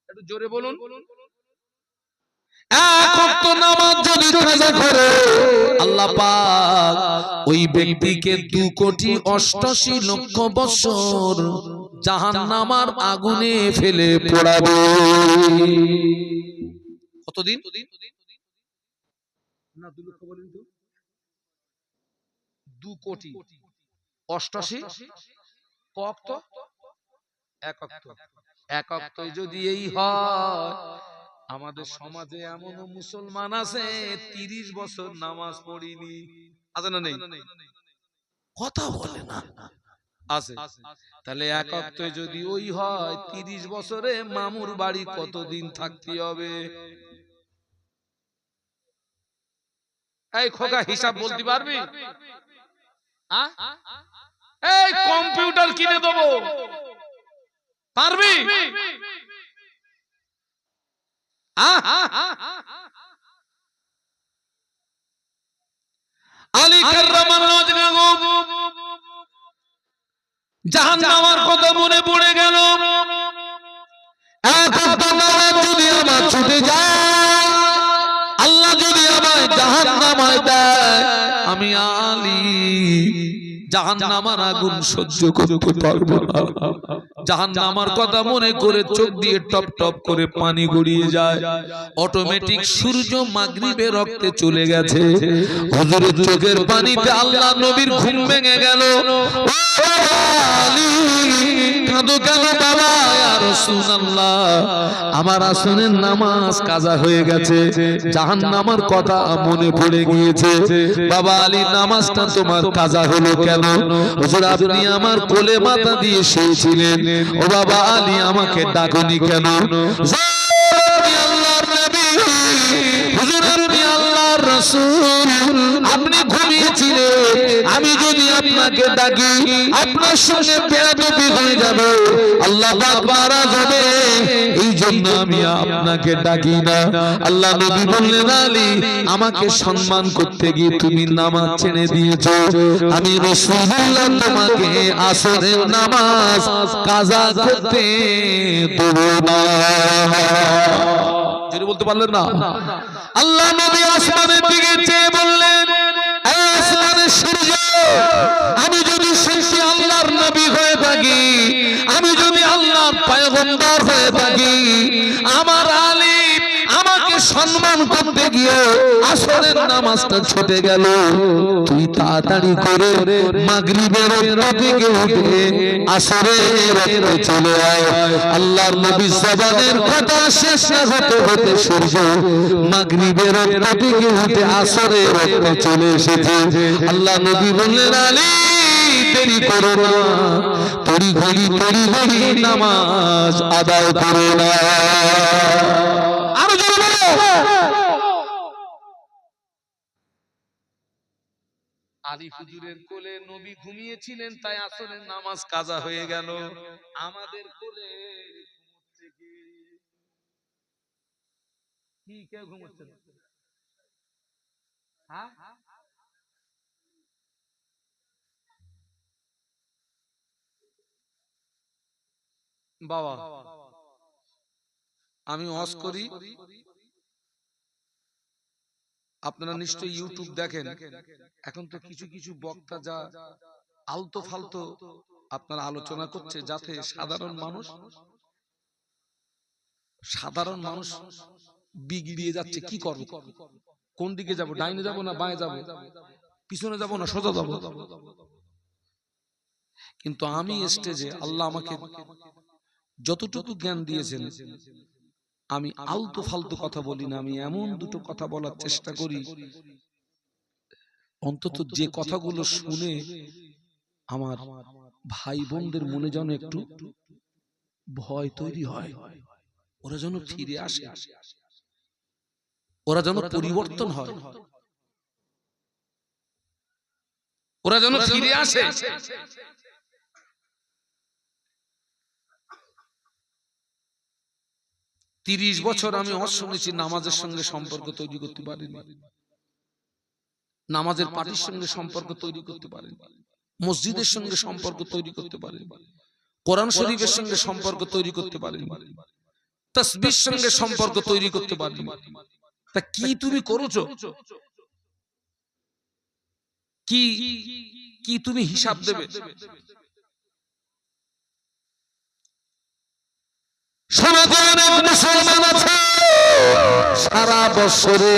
একটু জোরে বলুন। 1 ওয়াক্ত নামাজ যদি কাজা করে, আল্লাহ পাক ওই ব্যক্তিকে 2,88,00,000 বছর জাহান্নামার আগুনে ফেলে পোড়াবে। কতদিন না 2 লক্ষ বলেন তো, 2 কোটি 88 অক্ত, 1 অক্ত, 1 অক্ত যদি এই হয়, আমাদের সমাজে এমন মুসলমান আছে 30 বছর নামাজ পড়িনি, আছে না নেই? কথা বলে না, আছে। তাহলে 1 অক্ত যদি ওই হয়, 30 বছরে মামুর বাড়ি কতদিন থাকতে হবে? এই খোকা হিসাব বলতে পারবি? এই কম্পিউটার কিনে দেবো, পারবি? আলী কাররামাল্লাহু ওয়াজহাহু জাহান্নামের কথা মনে পড়ে গেল। এক নামাজ যদি আমার ছুটে যায়, আল্লাহ যদি আমায় জাহান্নামে দেয়, আমি আলী জাহান্নামের আগুন সহ্য করতে পারবো না। জাহান্নামের কথা মনে করে চোখ দিয়ে টপ টপ করে পানি গড়িয়ে যায়। অটোমেটিক সূর্য মাগরিবে রক্তে চলে গেছে। হুজুরের চোখের পানিতে আল্লাহ নবীর ঘুম ভেঙে গেল। কাঁদো কেন বাবা? ইয়া রাসূলুল্লাহ, আমার আসরের নামাজ কাজা হয়ে গেছে, জাহান্নামের কথা মনে পড়ে গিয়েছে। বাবা আলী, নামাজটা তোমার কাজা হলো কেন? হুজুর, আপনি আমার কোলে মাথা দিয়ে শুয়েছিলেন। ও বাবা আলী, আমাকে ডাকনি কেন? আপনি ঘুমিয়েছিলেন, আমি যদি আপনাকে ডাকি আপনার সঙ্গে বেয়াদবি হয়ে যাবে, আল্লাহ পাক নারাজ হবে, এই জন্য আমি আপনাকে ডাকি না। আল্লাহ নবী বললেন, আলী, আমাকে সম্মান করতে গিয়ে তুমি নামাজ ছেড়ে দিয়েছো, আমি রাসূলুল্লাহ তোমাকে আসরের নামাজ কাজা করতে দেব না। যদি বলতে পারলেন না। আল্লাহ নবী আসমানের দিকে চেয়ে বললেন, আসমানের সূর্য, আমি যদি সত্যি আল্লাহর নবী হয়ে থাকি, আমি যদি আল্লাহর পয়গম্বর হয়ে থাকি, আমার আলী আমাকে সম্মান করতে গিয়ে আসরের নামাজটা ছুটে গেল, তুই তাড়াতাড়ি করে মাগরিবের দিকে উঠে আসরের রক্তে চলে আয়। আল্লাহর নবী জবানের কথা শেষ না হতে হতে সূর্য মাগরিবের দিকে উঠে আসরের রক্তে চলে এসেছে। আল্লাহ নবী বললেন, আলী, দেরি করো না, তড়ি ঘড়ি নামাজ আদায় করো না। আরো জোরে বলো। আলী হুজুরের কোলে নবী ঘুমিয়েছিলেন, তাই আসরের নামাজ কাজা হয়ে গেল। আমাদের কোলে কি কেউ ঘুমোচ্ছে না? হ্যাঁ, বাবা আমি ওয়াজ করি, আপনারা নিশ্চয়ই ইউটিউব দেখেন। এখন তো কিছু কিছু বক্তা যা আলতো ফালতো আপনারা আলোচনা করছে, যাতে সাধারণ মানুষ বিগড়িয়ে যাচ্ছে। কি করব, কোন দিকে যাব? ডাইনে যাব না বাঁয়ে যাব? পিছনে যাব না সোজা যাব? কিন্তু আমি স্টেজে আল্লাহ আমাকে যতটুকু জ্ঞান দিয়েছেন, আমি আলতু ফালতু কথা বলি না। আমি এমন দুটো কথা বলার চেষ্টা করি, অন্তত যে কথাগুলো শুনে আমার ভাই বোনদের মনে যেন একটু ভয় তৈরি হয়, ওরা যেন ফিরে আসে, ওরা যেন পরিবর্তন হয়, ওরা যেন ফিরে আসে। 30 বছর আমি ওয়াজ শুনেছি, নামাজের সঙ্গে সম্পর্ক তৈরি করতে পারিনি, নামাজের পার্টির সঙ্গে সম্পর্ক তৈরি করতে পারিনি, মসজিদের সঙ্গে সম্পর্ক তৈরি করতে পারিনি, কোরআন শরীফের সঙ্গে সম্পর্ক তৈরি করতে পারিনি, তাসবিহর সঙ্গে সম্পর্ক তৈরি করতে পারিনি। তা কি তুমি করেছো? কি কি তুমি হিসাব দেবে? সমাজে অনেক মুসলমান আছে সারা বছরে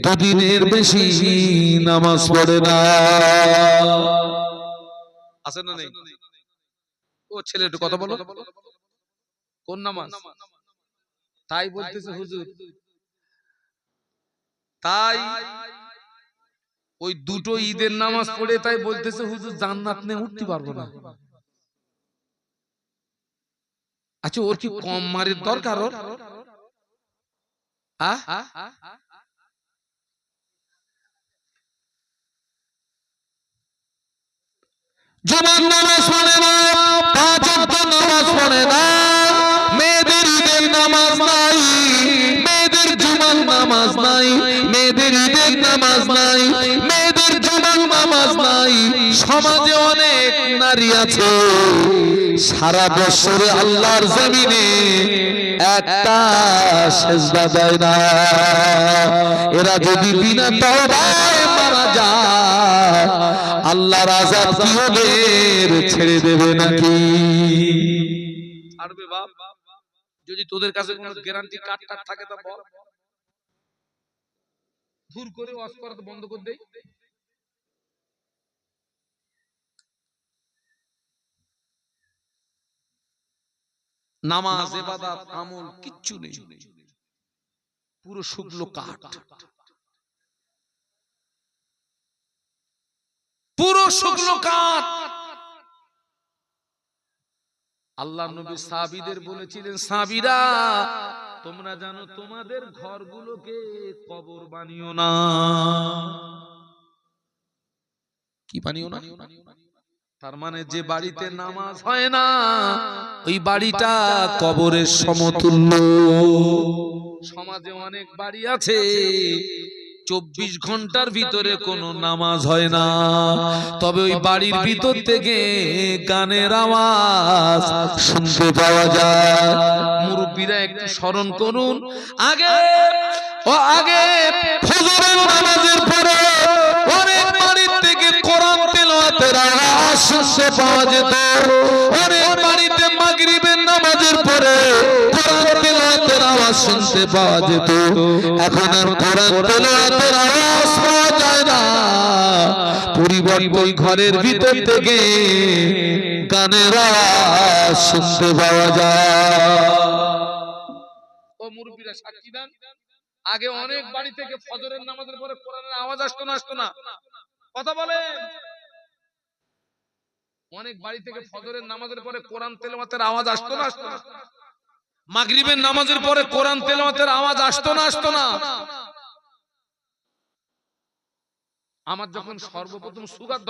দুদিনের বেশি নামাজ পড়ে না। আছে না নেই? ও ছেলে একটু কথা বলো, কোন নামাজ? তাই বলতেছে হুজুর, তাই ওই দুটো ঈদের নামাজ পড়ে তাই বলতেছে হুজুর জান্নাত নিয়ে উঠতে পারবো না। আচ্ছা ওর কি কম মারের দরকার? ওর জুমার নামাজ পড়ে না, পাঁচ ওয়াক্ত নামাজ পড়ে না, মেয়েদের ঈদের নামাজ নাই, মেয়েদের জুমার নামাজ নাই, মেয়েদের ঈদের নামাজ নাই, মেয়েদের জুমার নামাজ নাই। সমাজে অনেক নারী আছে সারা বছরে আল্লাহর জমিনে একটা সেজদা দেয় না। এরা যদি বিনা তওবায় মারা যায় আল্লাহর আযাব কি হবে? ছেড়ে দেবে নাকি? ছাড়বে বাপ? যদি তোদের কাছে কোনো গ্যারান্টি কার্ড থাকে তা বল, দূর করে ওয়াজ করা বন্ধ করে দেই। নামাজ ইবাদত আমল কিচ্ছু নেই, পুরো শুকনো কাঠ, পুরো শুকনো কাঠ। আল্লাহ নবী সাহাবীদের বলেছিলেন, সাহাবীরা তোমরা জানো তোমাদের ঘরগুলোকে কবর বানিও না। কি বানিও না? তার মানে যে বাড়িতে নামাজ হয় না ওই বাড়িটা কবরের সমতুল্য। সমাজে অনেক বাড়ি আছে 24 ঘন্টার ভিতরে কোনো নামাজ হয় না, তবে ওই বাড়ির ভিতর থেকে গানের আওয়াজ শুনতে পাওয়া যায়। মুরব্বীরা একটু স্মরণ করুন, আগে ফজরের নামাজের পরে অনেক বাড়ির থেকে কোরআন তেলাওয়াতের আওয়াজ শুনতে পাওয়া যেত, অনেক বাড়িতে মাগরিবের নামাজের পরে কোরআন তেলাওয়াতের আওয়াজ শুনতে পাওয়া যেত। এখন আর কোরআন তেলাওয়াতের আওয়াজ পাওয়া যায় না, পরিবর্তে ওই ঘরের ভিতর থেকে গানের আওয়াজ শুনতে পাওয়া যায়। ও মুরব্বীরা সাক্ষী দেন, আগে অনেক বাড়ি থেকে ফজরের নামাজের পরে কোরআনের আওয়াজ আসতো না? কথা বলে, অনেক বাড়ি থেকে ফজরের নামাজের পরে কোরআন তেলাওয়াতের আওয়াজ আসতো না? মাগরিবের নামাজের পরে কোরআন তেলাওয়াতের আওয়াজ আসতো না? আমার যখন সর্বপ্রথম সুগার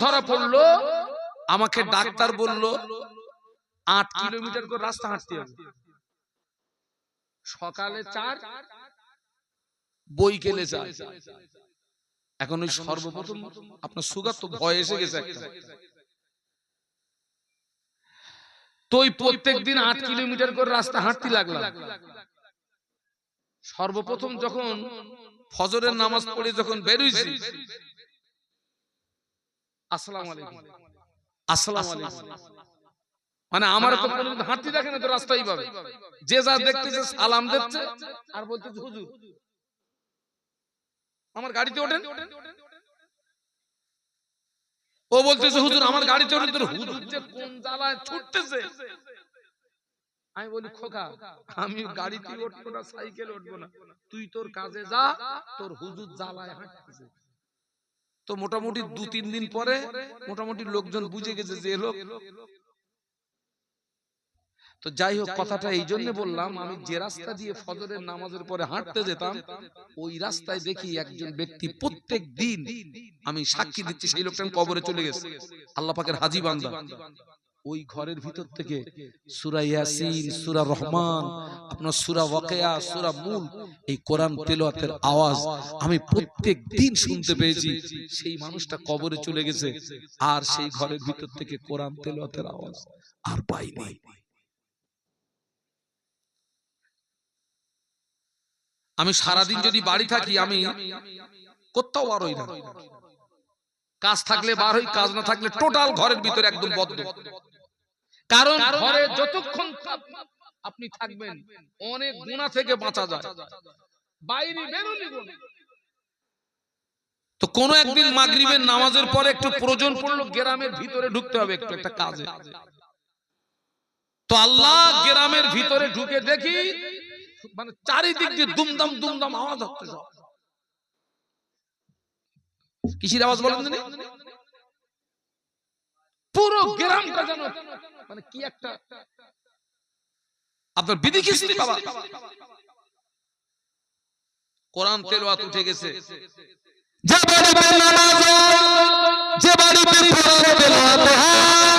ধরা পড়লো, আমাকে ডাক্তার বলল 8 কিলোমিটার করে রাস্তা হাঁটতে হবে, সকালে 4, বৈকালে 4। এখন ওই সর্বপ্রথম আপনার সুগার তো ভয় এসে গেছে একটা, তো ওই প্রত্যেকদিন 8 কিলোমিটার করে রাস্তা হাঁটতে লাগলাম। সর্বপ্রথম যখন ফজরের নামাজ পড়ে যখন বের হইছি, আসসালামু আলাইকুম, আসসালামু আলাইকুম, মানে আমার তো কোন হাঁটতে দেখে না তো রাস্তাই পাবে, যে যা দেখতেছে সালাম দিচ্ছে আর বলতেছে হুজুর আমার গাড়িতে ওঠেন, ও বলতেছে হুজুর আমার গাড়িতে ওঠেন। তোর হুজুর যে কোন জ্বালায় ছুটতেছে, আমি বলি খোকা আমি গাড়িতে উঠবো না, সাইকেলে উঠবো না, তুই তোর কাজে যা, তোর হুজুর জ্বালায় হাঁটতেছে। তো মোটামুটি 2-3 দিন পরে মোটামুটি লোকজন বুঝে গেছে যে লোক। তো যাই হোক, কথাটা এই জন্য বললাম, আমি যে রাস্তা দিয়ে ফজরের নামাজের পরে হাঁটতে যেতাম ওই রাস্তায় দেখি একজন ব্যক্তি প্রত্যেক দিন, আমি সাক্ষী দিচ্ছি সেই লোকটা কবরে চলে গেছে, আল্লাহ পাকের হাজী বান্দা, ওই ঘরের ভিতর থেকে সূরা ইয়াসিন, সূরা রহমান, আপনার সূরা ওয়াকিয়া, সূরা মুলক, এই কোরআন তেলাওয়াতের আওয়াজ আমি প্রত্যেক দিন শুনতে পেয়েছি। সেই মানুষটা কবরে চলে গেছে, আর সেই ঘরের ভিতর থেকে কোরআন তেলাওয়াতের আওয়াজ আর পাইনি। আমি সারাদিন যদি বাড়ি থাকি আমি কোথাও আর হই না, কাজ থাকলে বার হই, কাজ না থাকলে টোটাল ঘরের ভিতরে একদম বদ্ধ। কারণ ঘরে যতক্ষণ আপনি থাকবেন অনেক গুনাহ থেকে বাঁচা যায়, বাইরে বেরোলে গুনাহ। তো কোন একদিন মাগরিবের নামাজের পরে একটু প্রয়োজন পড়লো গ্রামের ভিতরে ঢুকতে হবে একটু একটা কাজে। তো আল্লাহ গ্রামের ভিতরে ঢুকে দেখি মানে চারিদিক দিয়ে দুমদাম দুমদাম আওয়াজ হচ্ছে। সব কিসের আওয়াজ বলেন জানি? পুরো গ্রামটা যেন মানে কি একটা আপনার বিধি খিস্তি বাবা। কোরআন তেলাওয়াত উঠে গেছে, যে বাড়িতে নামাজ হয়, যে বাড়িতে কোরআন তেলাওয়াত হয়,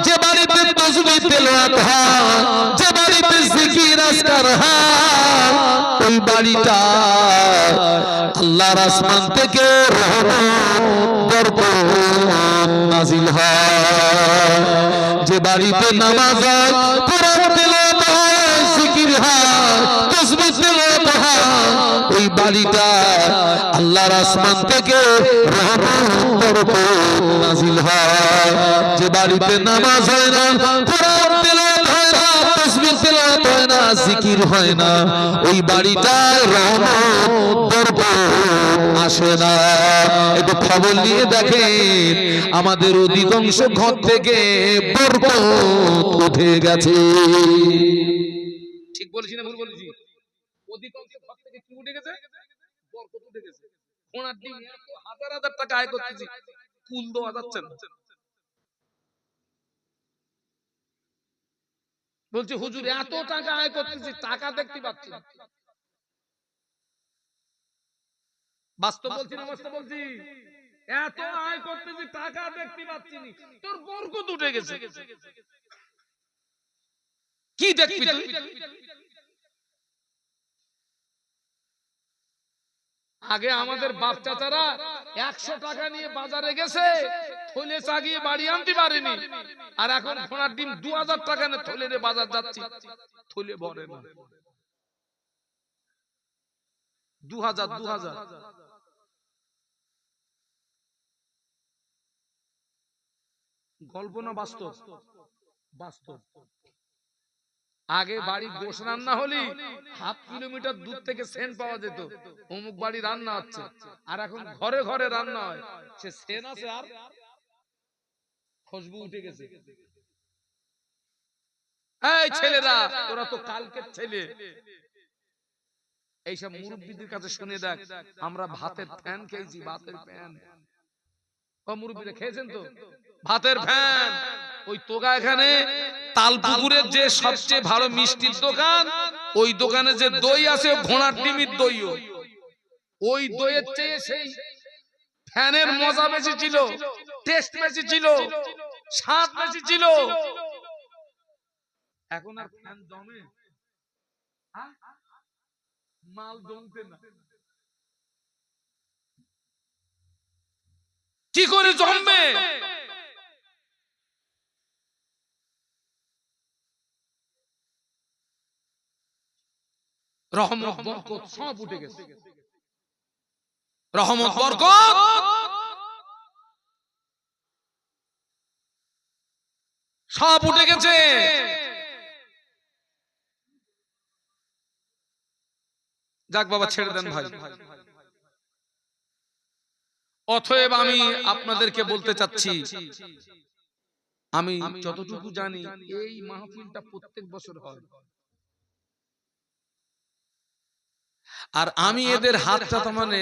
যে বাড়িতে তাসবিহ তেলাওয়াত হয়, যে বাড়িতে জিকির আজকার হয়, ওই বাড়িটা আল্লাহর আসমান থেকে রহমত বরকত নাজিল হয়। যে বাড়িতে নামাজ হয়, কোরআন তেলাওয়াত হয়, জিকির হয়, তাসবিহ তেলাওয়াত হয়, ওই বাড়িটা আল্লাহর আসমান থেকে রহমত বরকত নাজিল হয়। যে বাড়িতে নামাজ হয় না, কোরআন তেলাওয়াত হয় না, তাসবিহ তেলাওয়াত হয় না, জিকির হয় না, ওই বাড়িটায় রহমত বরকত আসে না। একটু খবর নিয়ে দেখেন আমাদের অধিকাংশ ঘর থেকে বরকত উঠে গেছে। ঠিক বলেছি না ভুল বলেছি? অধিকাংশ ঘর থেকে কি উঠে গেছে? বরকত উঠে গেছে। ঘোড়ার ডিম হাজার হাজার টাকা আয় করতেছি, কুল দেওয়া যাচ্ছে না। বলছে হুজুর এত টাকা আয় করতেছি, টাকা দেখতে পাচ্ছি না। বাস্তব বলছি না বাস্তব বলছি? এত আয় করতেছি, টাকা দেখতে পাচ্ছি না, তোর বরকত উঠে গেছে। কি দেখবি তুই? আগে আমাদের বাপ চাচারা 100 টাকা নিয়ে বাজারে গেছে, থলে চাগিয়ে বাড়ি আনতে পারেনি। আর এখন ঘোড়ার ডিম 2000 টাকা নিয়ে থলে নিয়ে বাজার যাচ্ছি, থলে ভরে না। 2000 গল্প না বাস্তব? বাস্তব। আগে বাড়ি গোশ রান্না হলি হাফ কিলোমিটার দূর থেকে সেন্ট পাওয়া যেত, অমুক বাড়ি রান্না হচ্ছে। আর এখন ঘরে ঘরে রান্না হয়, সে সেন্ট আছে আর খুশবু উঠে গেছে। এই ছেলেরা, তোরা তো কালকের ছেলে, এইসব মুরব্বীদের কাছে শুনে দেখ, আমরা ভাতের ফ্যান খেয়েছি, ভাতের ফ্যান। ও মুরব্বীরা খেয়েছেন তো ভাতের ফ্যান? ওই তোগা এখানে তালপুকুরের যে সবচেয়ে ভালো মিষ্টির দোকান, ওই দোকানে যে দই আছে ঘোড়ার ডিমের দইও, ওই দইয়ের চেয়ে সেই ফ্যানের মজা বেশি ছিল, টেস্ট বেশি ছিল, স্বাদ বেশি ছিল। এখন আর ফ্যান জমে? মাল জমতে না। কি করে জমবে? রহমত বরকত সব উঠে গেছে। রহমত বরকত সব উঠে গেছে। যাক বাবা, ছেড়ে দেন ভাই। অতএব আমি আপনাদেরকে বলতে চাচ্ছি, আমি যতটুকু জানি এই মাহফিলটা প্রত্যেক বছর হয়, আর আমি এদের হাতটা তো মানে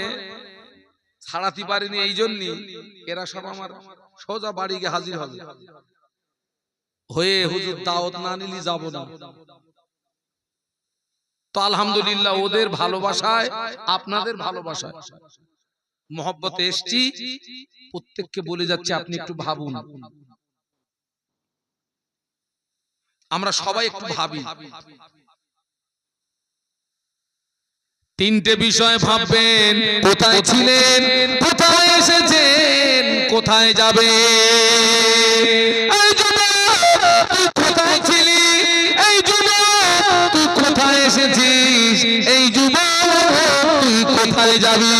ছাড়াতে পারিনি। এই জন্যই এরা সব আমার সোজা বাড়ি গিয়ে হাজির হবে হয়ে, হুজুর দাওয়াত না নিলে যাব না। তো আলহামদুলিল্লাহ ওদের ভালোবাসায়, আপনাদের ভালোবাসায়, মহব্বতে এসছি। প্রত্যেককে বলে যাচ্ছে আপনি একটু ভাবুন, আমরা সবাই একটু ভাবি। তিনটে বিষয় ভাববেন, কোথায় ছিলেন, কোথায় এসেছেন, কোথায় যাবে। এই যুবক তুই কোথায় ছিলি, এই যুবক তুই কোথায় এসেছিস, এই যুবক তুই কোথায় যাবি।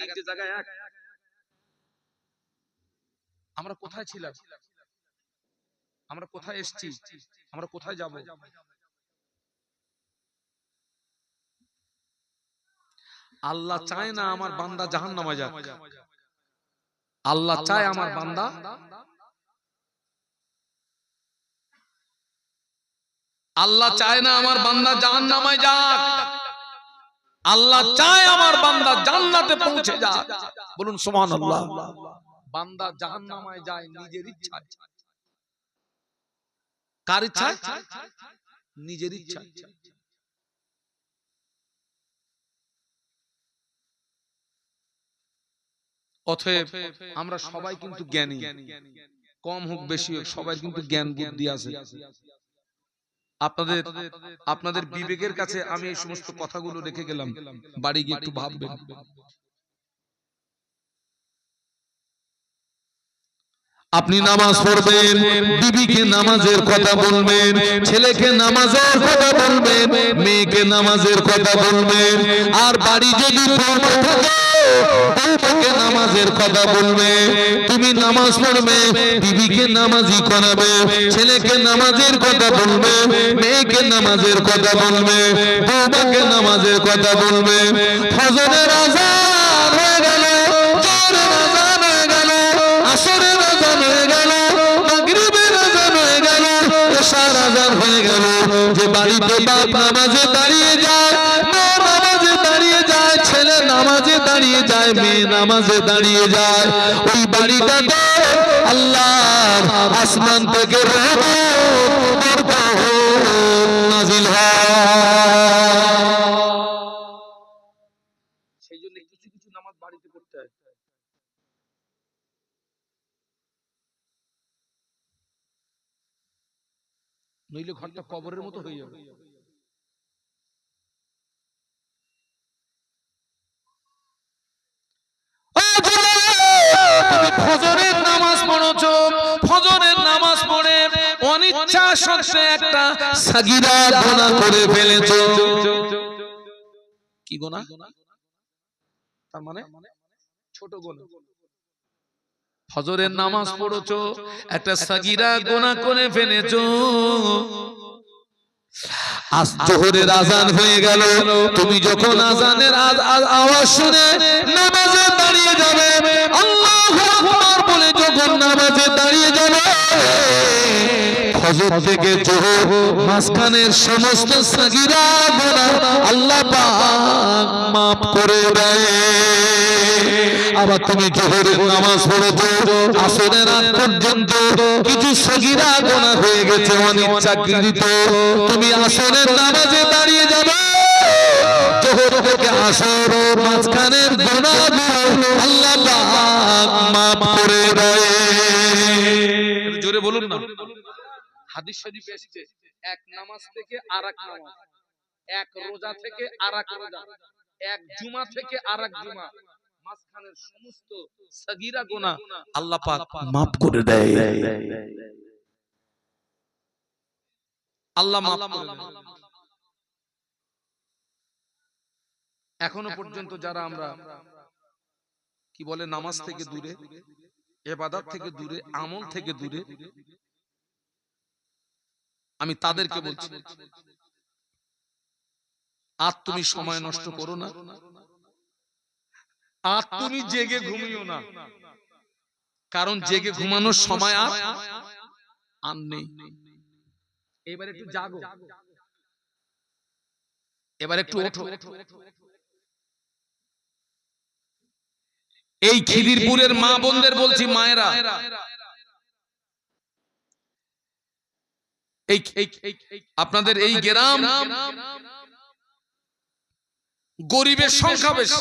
তিনটে জায়গায় এক। আমরা কোথায় ছিলাম, আমরা কোথায় এসেছি, আমরা কোথায় যাব? আল্লাহ চায় না আমার বান্দা জাহান্নামে যাক। আল্লাহ চায় আমার বান্দা আল্লাহ চায় না আমার বান্দা জাহান্নামে যাক। আল্লাহ চায় আমার বান্দা জান্নাতে পৌঁছে যাক। বলুন সুবহানাল্লাহ। বান্দা জাহান্নামে যায় নিজের ইচ্ছায়। কার ইচ্ছায়? নিজের ইচ্ছায়। অতএব আমরা সবাই কিন্তু জ্ঞানী, কম হোক বেশি হোক সবাই কিন্তু জ্ঞান বুদ্ধি আছে। আপনাদের বিবেকের কাছে আমি এই সমস্ত কথাগুলো রেখে গেলাম, বাড়ি গিয়ে একটু ভাববেন। আপনি নামাজ পড়বেন, বিবিকে নামাজের কথা বলবেন, ছেলেকে নামাজের কথা বলবেন, মেয়েকে নামাজের কথা বলবেন। আর বাড়ি যদি বউকে নামাজের কথা বলবে, তুমি নামাজ পড়বে, বিবিকে নামাজি করাবে, ছেলেকে নামাজের কথা বলবে, মেয়েকে নামাজের কথা বলবে, বউকে নামাজের কথা বলবে। ফজরের আযান হয়ে গেল, জোহরের আযান হয়ে গেল, আসরের আযান হয়ে গেল, মাগরিবের আযান হয়ে গেল, এশার আযান হয়ে গেল। যে বাড়িতে বাপ নামাজে দাঁড়িয়ে যায়, মা নামাজে দাঁড়িয়ে যায়, ছেলে নামাজে দাঁড়িয়ে যায়, মেয়ে নামাজে দাঁড়িয়ে যায়, ওই বাড়িটাতে আল্লাহর আসমান থেকে রহমত নাযিল হয়। সেই জন্য কিছু কিছু নামাজ বাড়িতে পড়তে হয়। নইলে ঘরটা কবরের মতো হয়ে যাবে। ফজরের নামাজ পড়ছো, ফজরের নামাজ পড়ে অনিচ্ছা সত্ত্বে একটা সাগীরা গুনাহ করে ফেলেছো। কি গুনাহ? তার মানে ছোট গুনাহ। ফজরের নামাজ পড়ছো, একটা সাগীরা গুনাহ করে ফেলেছো। আজ জোহরের আযান হয়ে গেল, তুমি যখন আযানের আওয়াজ শুনে নামাজে দাঁড়িয়ে যাবে, আল্লাহু আকবার বলে যখন নামাজে দাঁড়িয়ে যাবে, ফজর থেকে জোহর মাঝখানের সমস্ত সাগীরা গুনাহ আল্লাহ পাক maaf করে দেয়। আবার তুমি জোহরের নামাজ পড়েছো, আসরের আগ পর্যন্ত কিছু সাগীরা গুনাহ হয়ে গেছে অনিচ্ছাকৃত, তুমি আসরের নামাজে দাঁড়িয়ে যাবে, জোহর থেকে আসর মাঝখানের গুনাহগুলো আল্লাহ পাক maaf করে দেয়। জোরে বলুন না। হাদিস শরীফ এসেছে, এক নামাজ থেকে আরেক নামাজ, এক রোজা থেকে আরেক রোজা, এক জুমা থেকে আরেক জুমা, মাঝখানের সমস্ত সাগীরা গুনাহ আল্লাহ পাক maaf করে দেয়। আল্লাহ maaf করে দেয়। এখনো পর্যন্ত যারা আমরা কি বলে নামাজ থেকে দূরে, ইবাদত থেকে দূরে, আমল থেকে দূরে, আমি তাদেরকে বলছি, আর তুমি সময় নষ্ট করো না, আর তুমি জেগে ঘুমিও না, কারণ জেগে ঘুমানোর সময় আর নেই। এবার একটু জাগো, এবার একটু ওঠো। এই খিদিরপুরের মা বোনদের বলছি, মায়েরা, আপনাদের এই গ্রাম গরিবের সংখ্যা বেশি,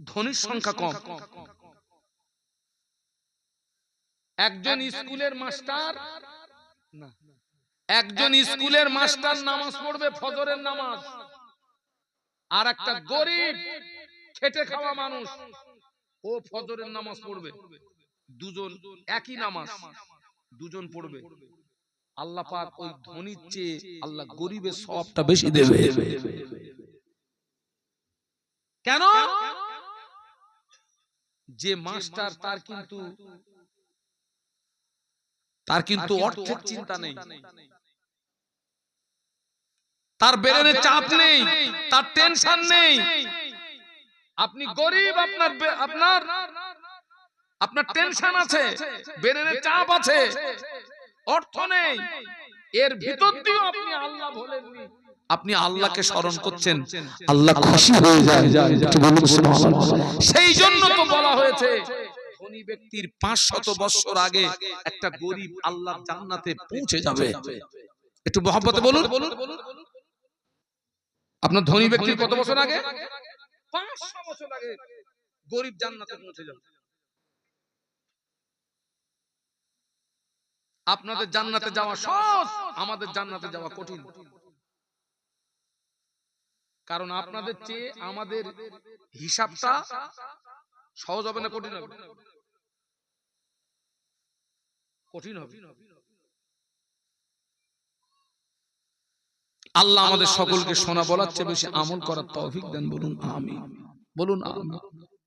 ধনীর সংখ্যা কম। একজন স্কুলের মাস্টার নামাজ পড়বে ফজরের নামাজ, আর একটা গরিব খেটে খাওয়া মানুষ ও ফজরের নামাজ পড়বে, দুজন একই নামাজ দুজন পড়বে, আল্লাহ পাক ওই ধনীর চেয়ে আল্লাহ গরিবের সওয়াবটা বেশি দেবে। কেন? যে মাস্টার তার কিন্তু অর্থের চিন্তা নেই, তার ব্রেনে চাপ নেই, তার টেনশন নেই। আপনি গরিব, আপনার টেনশন আছে, ব্রেনে চাপ আছে, অর্থ নেই, এর ভিতর দিয়েও আপনি আল্লাহ বলেননি, আপনি আল্লাহকে স্মরণ করছেন, আল্লাহ খুশি হয়ে যায়। সেই জন্য তো বলা হয়েছে ধনী ব্যক্তির 500 বছর আগে একটা গরিব আল্লাহর জান্নাতে পৌঁছে যাবে। একটু মহব্বতে বলুন, আপনার ধনী ব্যক্তির কত বছর আগে? 500 বছর আগে গরিব জান্নাতে পৌঁছে যাবে। আপনাদের জান্নাতে যাওয়া সহজ, আমাদের জান্নাতে যাওয়া কঠিন। কারণ আপনাদের চেয়ে আমাদের হিসাবটা সহজ হবে না কঠিন হবে? কঠিন হবে। আল্লাহ আমাদের সকলকে শোনা বলার চেয়ে বেশি আমল করার তৌফিক দেন। বলুন আমিন, বলুন আমিন।